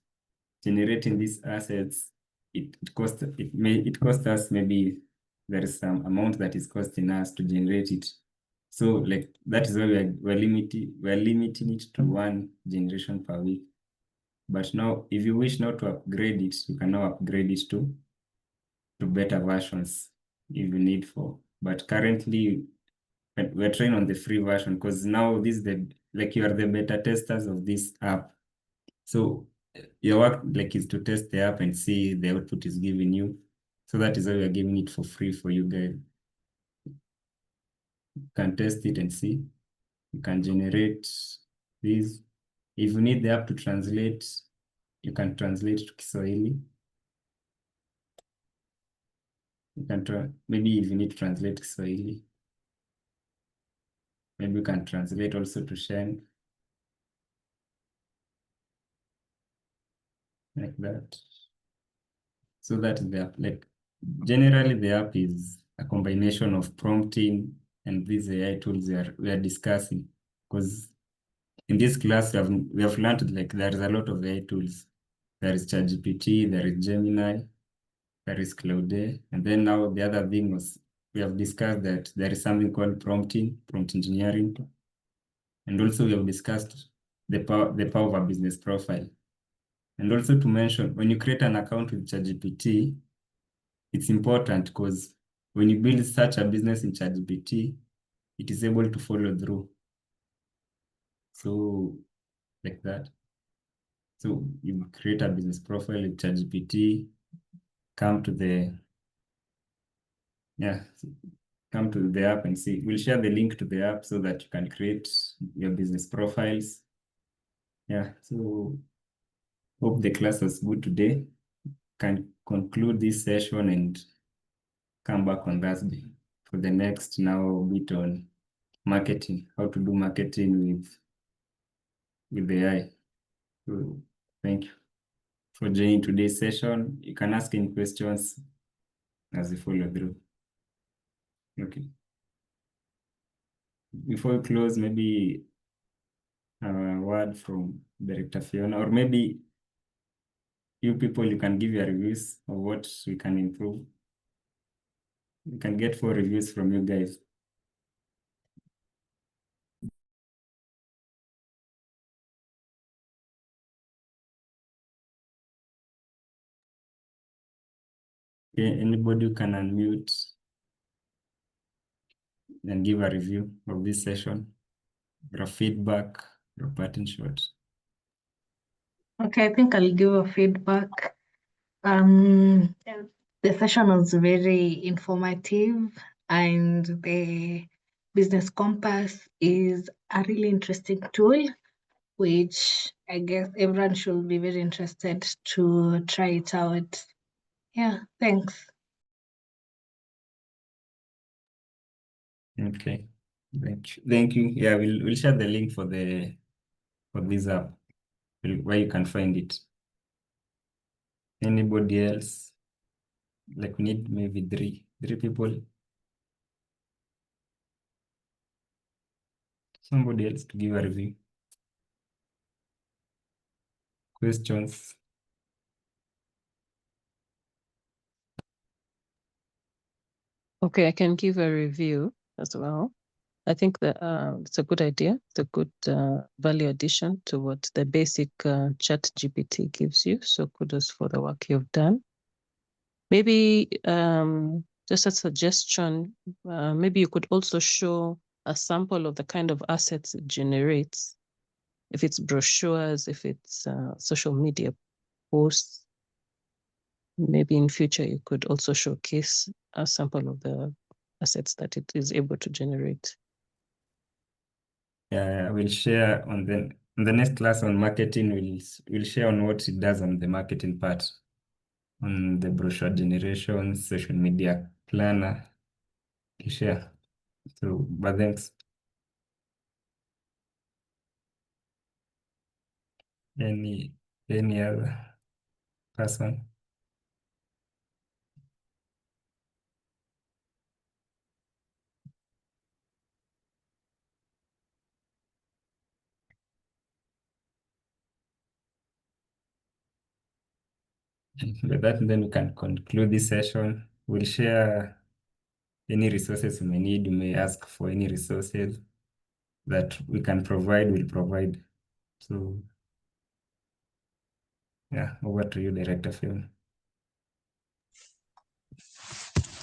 generating these assets, it costs us, maybe there is some amount that is costing us to generate it. So like that is why we're limiting it to 1 generation per week. But now if you wish now to upgrade it, you can now upgrade it to better versions if you need for. But currently we're trying on the free version, because now this is you are the beta testers of this app. So your work is to test the app and see the output is giving you. So that is why we are giving it for free for you guys. You can test it and see. You can generate this. If you need the app to translate, you can translate to Kiswahili. You can maybe if you need to translate Kiswahili, maybe you can translate also to Shen. Like that. So that the app, generally the app is a combination of prompting and these AI tools we are discussing. Because in this class we have learned there is a lot of AI tools. There is ChatGPT, there is Gemini, there is Claude, and then now the other thing was we have discussed that there is something called prompt engineering, and also we have discussed the power of a business profile. And also to mention, when you create an account with ChatGPT, it's important because when you build such a business in ChatGPT, it is able to follow through. So like that. So you create a business profile with ChatGPT, come to the app and see. We'll share the link to the app so that you can create your business profiles. Yeah, so hope the class was good today. Can conclude this session and come back on Thursday for the next now bit on marketing, how to do marketing with AI. So thank you for joining today's session. You can ask any questions as we follow through. Okay. Before we close, maybe a word from Director Fiona, or maybe you people, you can give your reviews of what we can improve. We can get 4 reviews from you guys. Okay, anybody who can unmute and give a review of this session, your feedback, your parting shot. Okay, I think I'll give a feedback. The session was very informative, and the Business Compass is a really interesting tool, which I guess everyone should be very interested to try it out. Yeah, thanks. Okay, thank you. Yeah, we'll share the link for this app where you can find it. Anybody else? Like we need maybe three people. Somebody else to give a review. Questions? Okay, I can give a review as well. I think that it's a good idea. It's a good value addition to what the basic chat GPT gives you. So kudos for the work you've done. Maybe just a suggestion, maybe you could also show a sample of the kind of assets it generates. If it's brochures, if it's social media posts, maybe in future you could also showcase a sample of the assets that it is able to generate. Yeah, we'll share on the next class on marketing. We'll share on what it does on the marketing part, on the brochure generation, social media planner. We'll share. So, but thanks. Any other person? With that, then we can conclude this session. We'll share any resources you may need. You may ask for any resources that we can provide, we'll provide. So, yeah, over to you, Director Phil.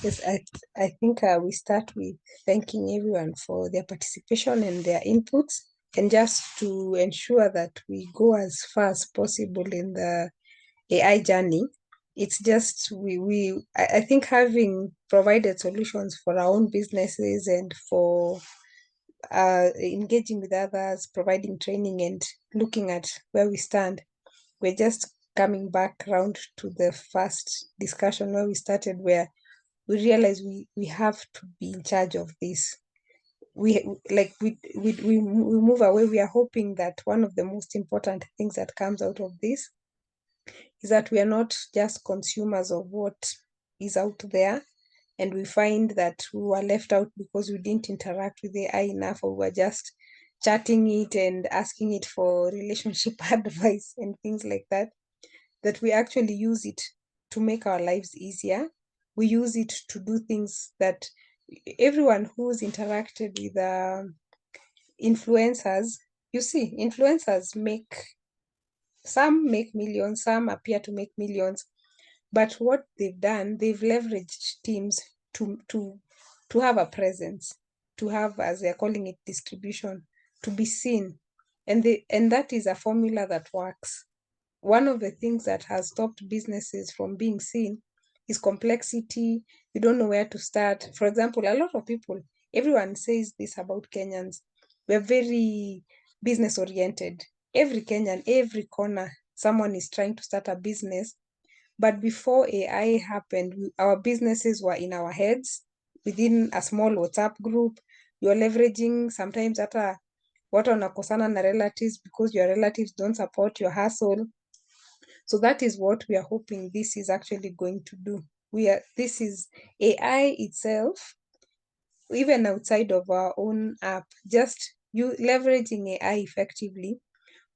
Yes, I think we start with thanking everyone for their participation and their inputs, and just to ensure that we go as far as possible in the AI journey. It's just I think having provided solutions for our own businesses and for engaging with others, providing training and looking at where we stand, we're just coming back around to the first discussion where we started, where we realize we have to be in charge of this. We move away. We are hoping that one of the most important things that comes out of this is that we are not just consumers of what is out there, and we find that we were left out because we didn't interact with AI enough, or we were just chatting it and asking it for relationship advice and things like that, that we actually use it to make our lives easier. We use it to do things that everyone who's interacted with influencers, you see, influencers some make millions, some appear to make millions, but what they've done, they've leveraged teams to have a presence, to have, as they're calling it, distribution, to be seen. And that is a formula that works. One of the things that has stopped businesses from being seen is complexity. You don't know where to start. For example, a lot of people, everyone says this about Kenyans, we're very business oriented. every Kenyan, every corner, someone is trying to start a business. But before AI happened, our businesses were in our heads within a small WhatsApp group. You're leveraging sometimes hata watu wanakosana na relatives because your relatives don't support your hustle. So that is what we are hoping this is actually going to do. This is AI itself, even outside of our own app, just you leveraging AI effectively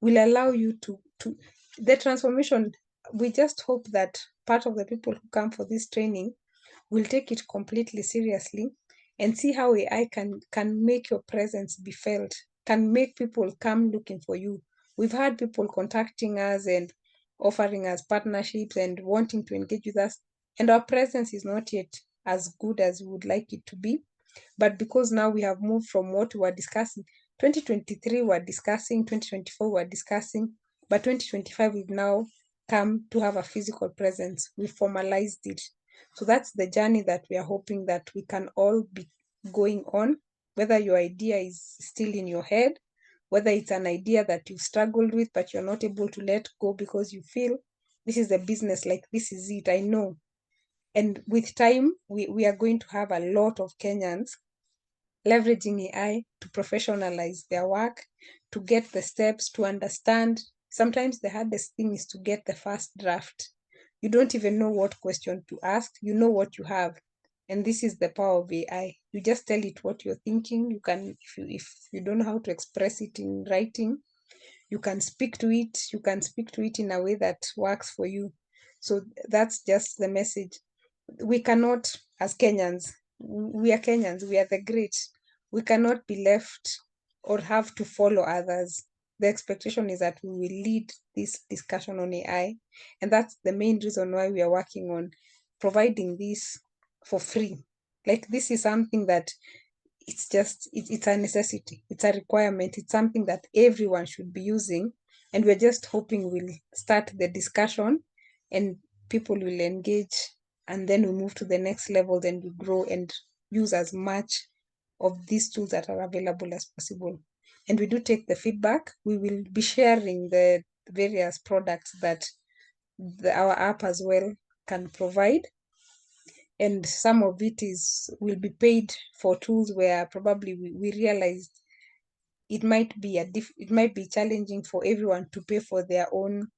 will allow you to the transformation. We just hope that part of the people who come for this training will take it completely seriously and see how AI can make your presence be felt, can make people come looking for you. We've had people contacting us and offering us partnerships and wanting to engage with us, and our presence is not yet as good as we would like it to be. But because now we have moved from what we were discussing, 2023 we're discussing, 2024 we're discussing, but 2025 we've now come to have a physical presence. We formalized it. So that's the journey that we are hoping that we can all be going on, whether your idea is still in your head, whether it's an idea that you've struggled with, but you're not able to let go because you feel this is the business, like this is it, I know. And with time, we are going to have a lot of Kenyans leveraging AI to professionalize their work, to get the steps, to understand. Sometimes the hardest thing is to get the first draft. You don't even know what question to ask. You know what you have. And this is the power of AI. You just tell it what you're thinking. You can, if you don't know how to express it in writing, you can speak to it. You can speak to it in a way that works for you. So that's just the message. We cannot, as Kenyans, we are Kenyans, we are the great. We cannot be left or have to follow others. The expectation is that we will lead this discussion on AI. And that's the main reason why we are working on providing this for free. Like, this is something that it's a necessity, it's a requirement, it's something that everyone should be using. And we're just hoping we'll start the discussion and people will engage, and then we move to the next level, then we grow and use as much of these tools that are available as possible. And we do take the feedback. We will be sharing the various products that our app as well can provide. And some of it will be paid for tools where probably we realized it might be challenging for everyone to pay for their own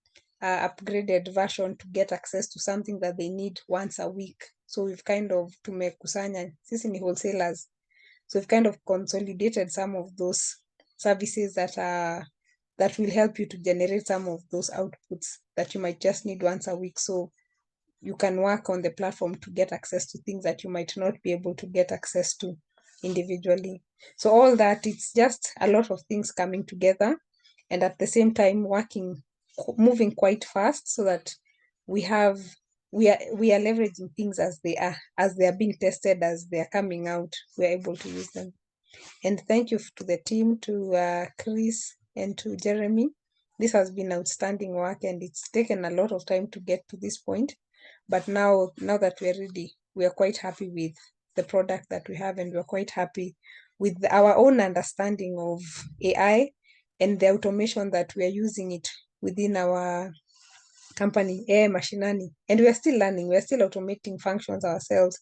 upgraded version to get access to something that they need once a week. So we've kind of tumekusanya, sisi ni wholesalers, so we've kind of consolidated some of those services that will help you to generate some of those outputs that you might just need once a week. So you can work on the platform to get access to things that you might not be able to get access to individually. So all that, it's just a lot of things coming together, and at the same time moving quite fast, so that we are leveraging things as they are being tested, as they are coming out, we are able to use them. And thank you to the team, to Chris and to Jeremy. This has been outstanding work, and it's taken a lot of time to get to this point. But now that we're ready, we are quite happy with the product that we have, and we're quite happy with our own understanding of AI and the automation that we are using it within our company, AI Mashinani. And we are still learning, we are still automating functions ourselves.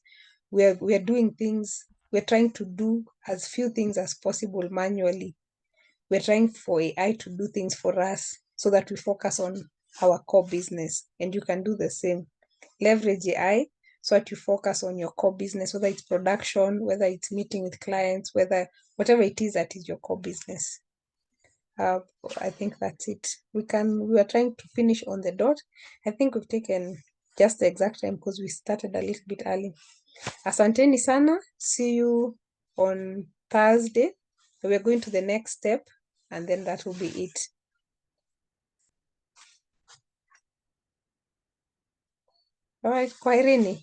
We are doing things, we're trying to do as few things as possible manually. We're trying for AI to do things for us so that we focus on our core business. And you can do the same. Leverage AI so that you focus on your core business, whether it's production, whether it's meeting with clients, whatever it is that is your core business. I think that's it. We are trying to finish on the dot. I think we've taken just the exact time because we started a little bit early. Asanteni sana. See you on Thursday. We're going to the next step, and then that will be it. All right, kwaherini.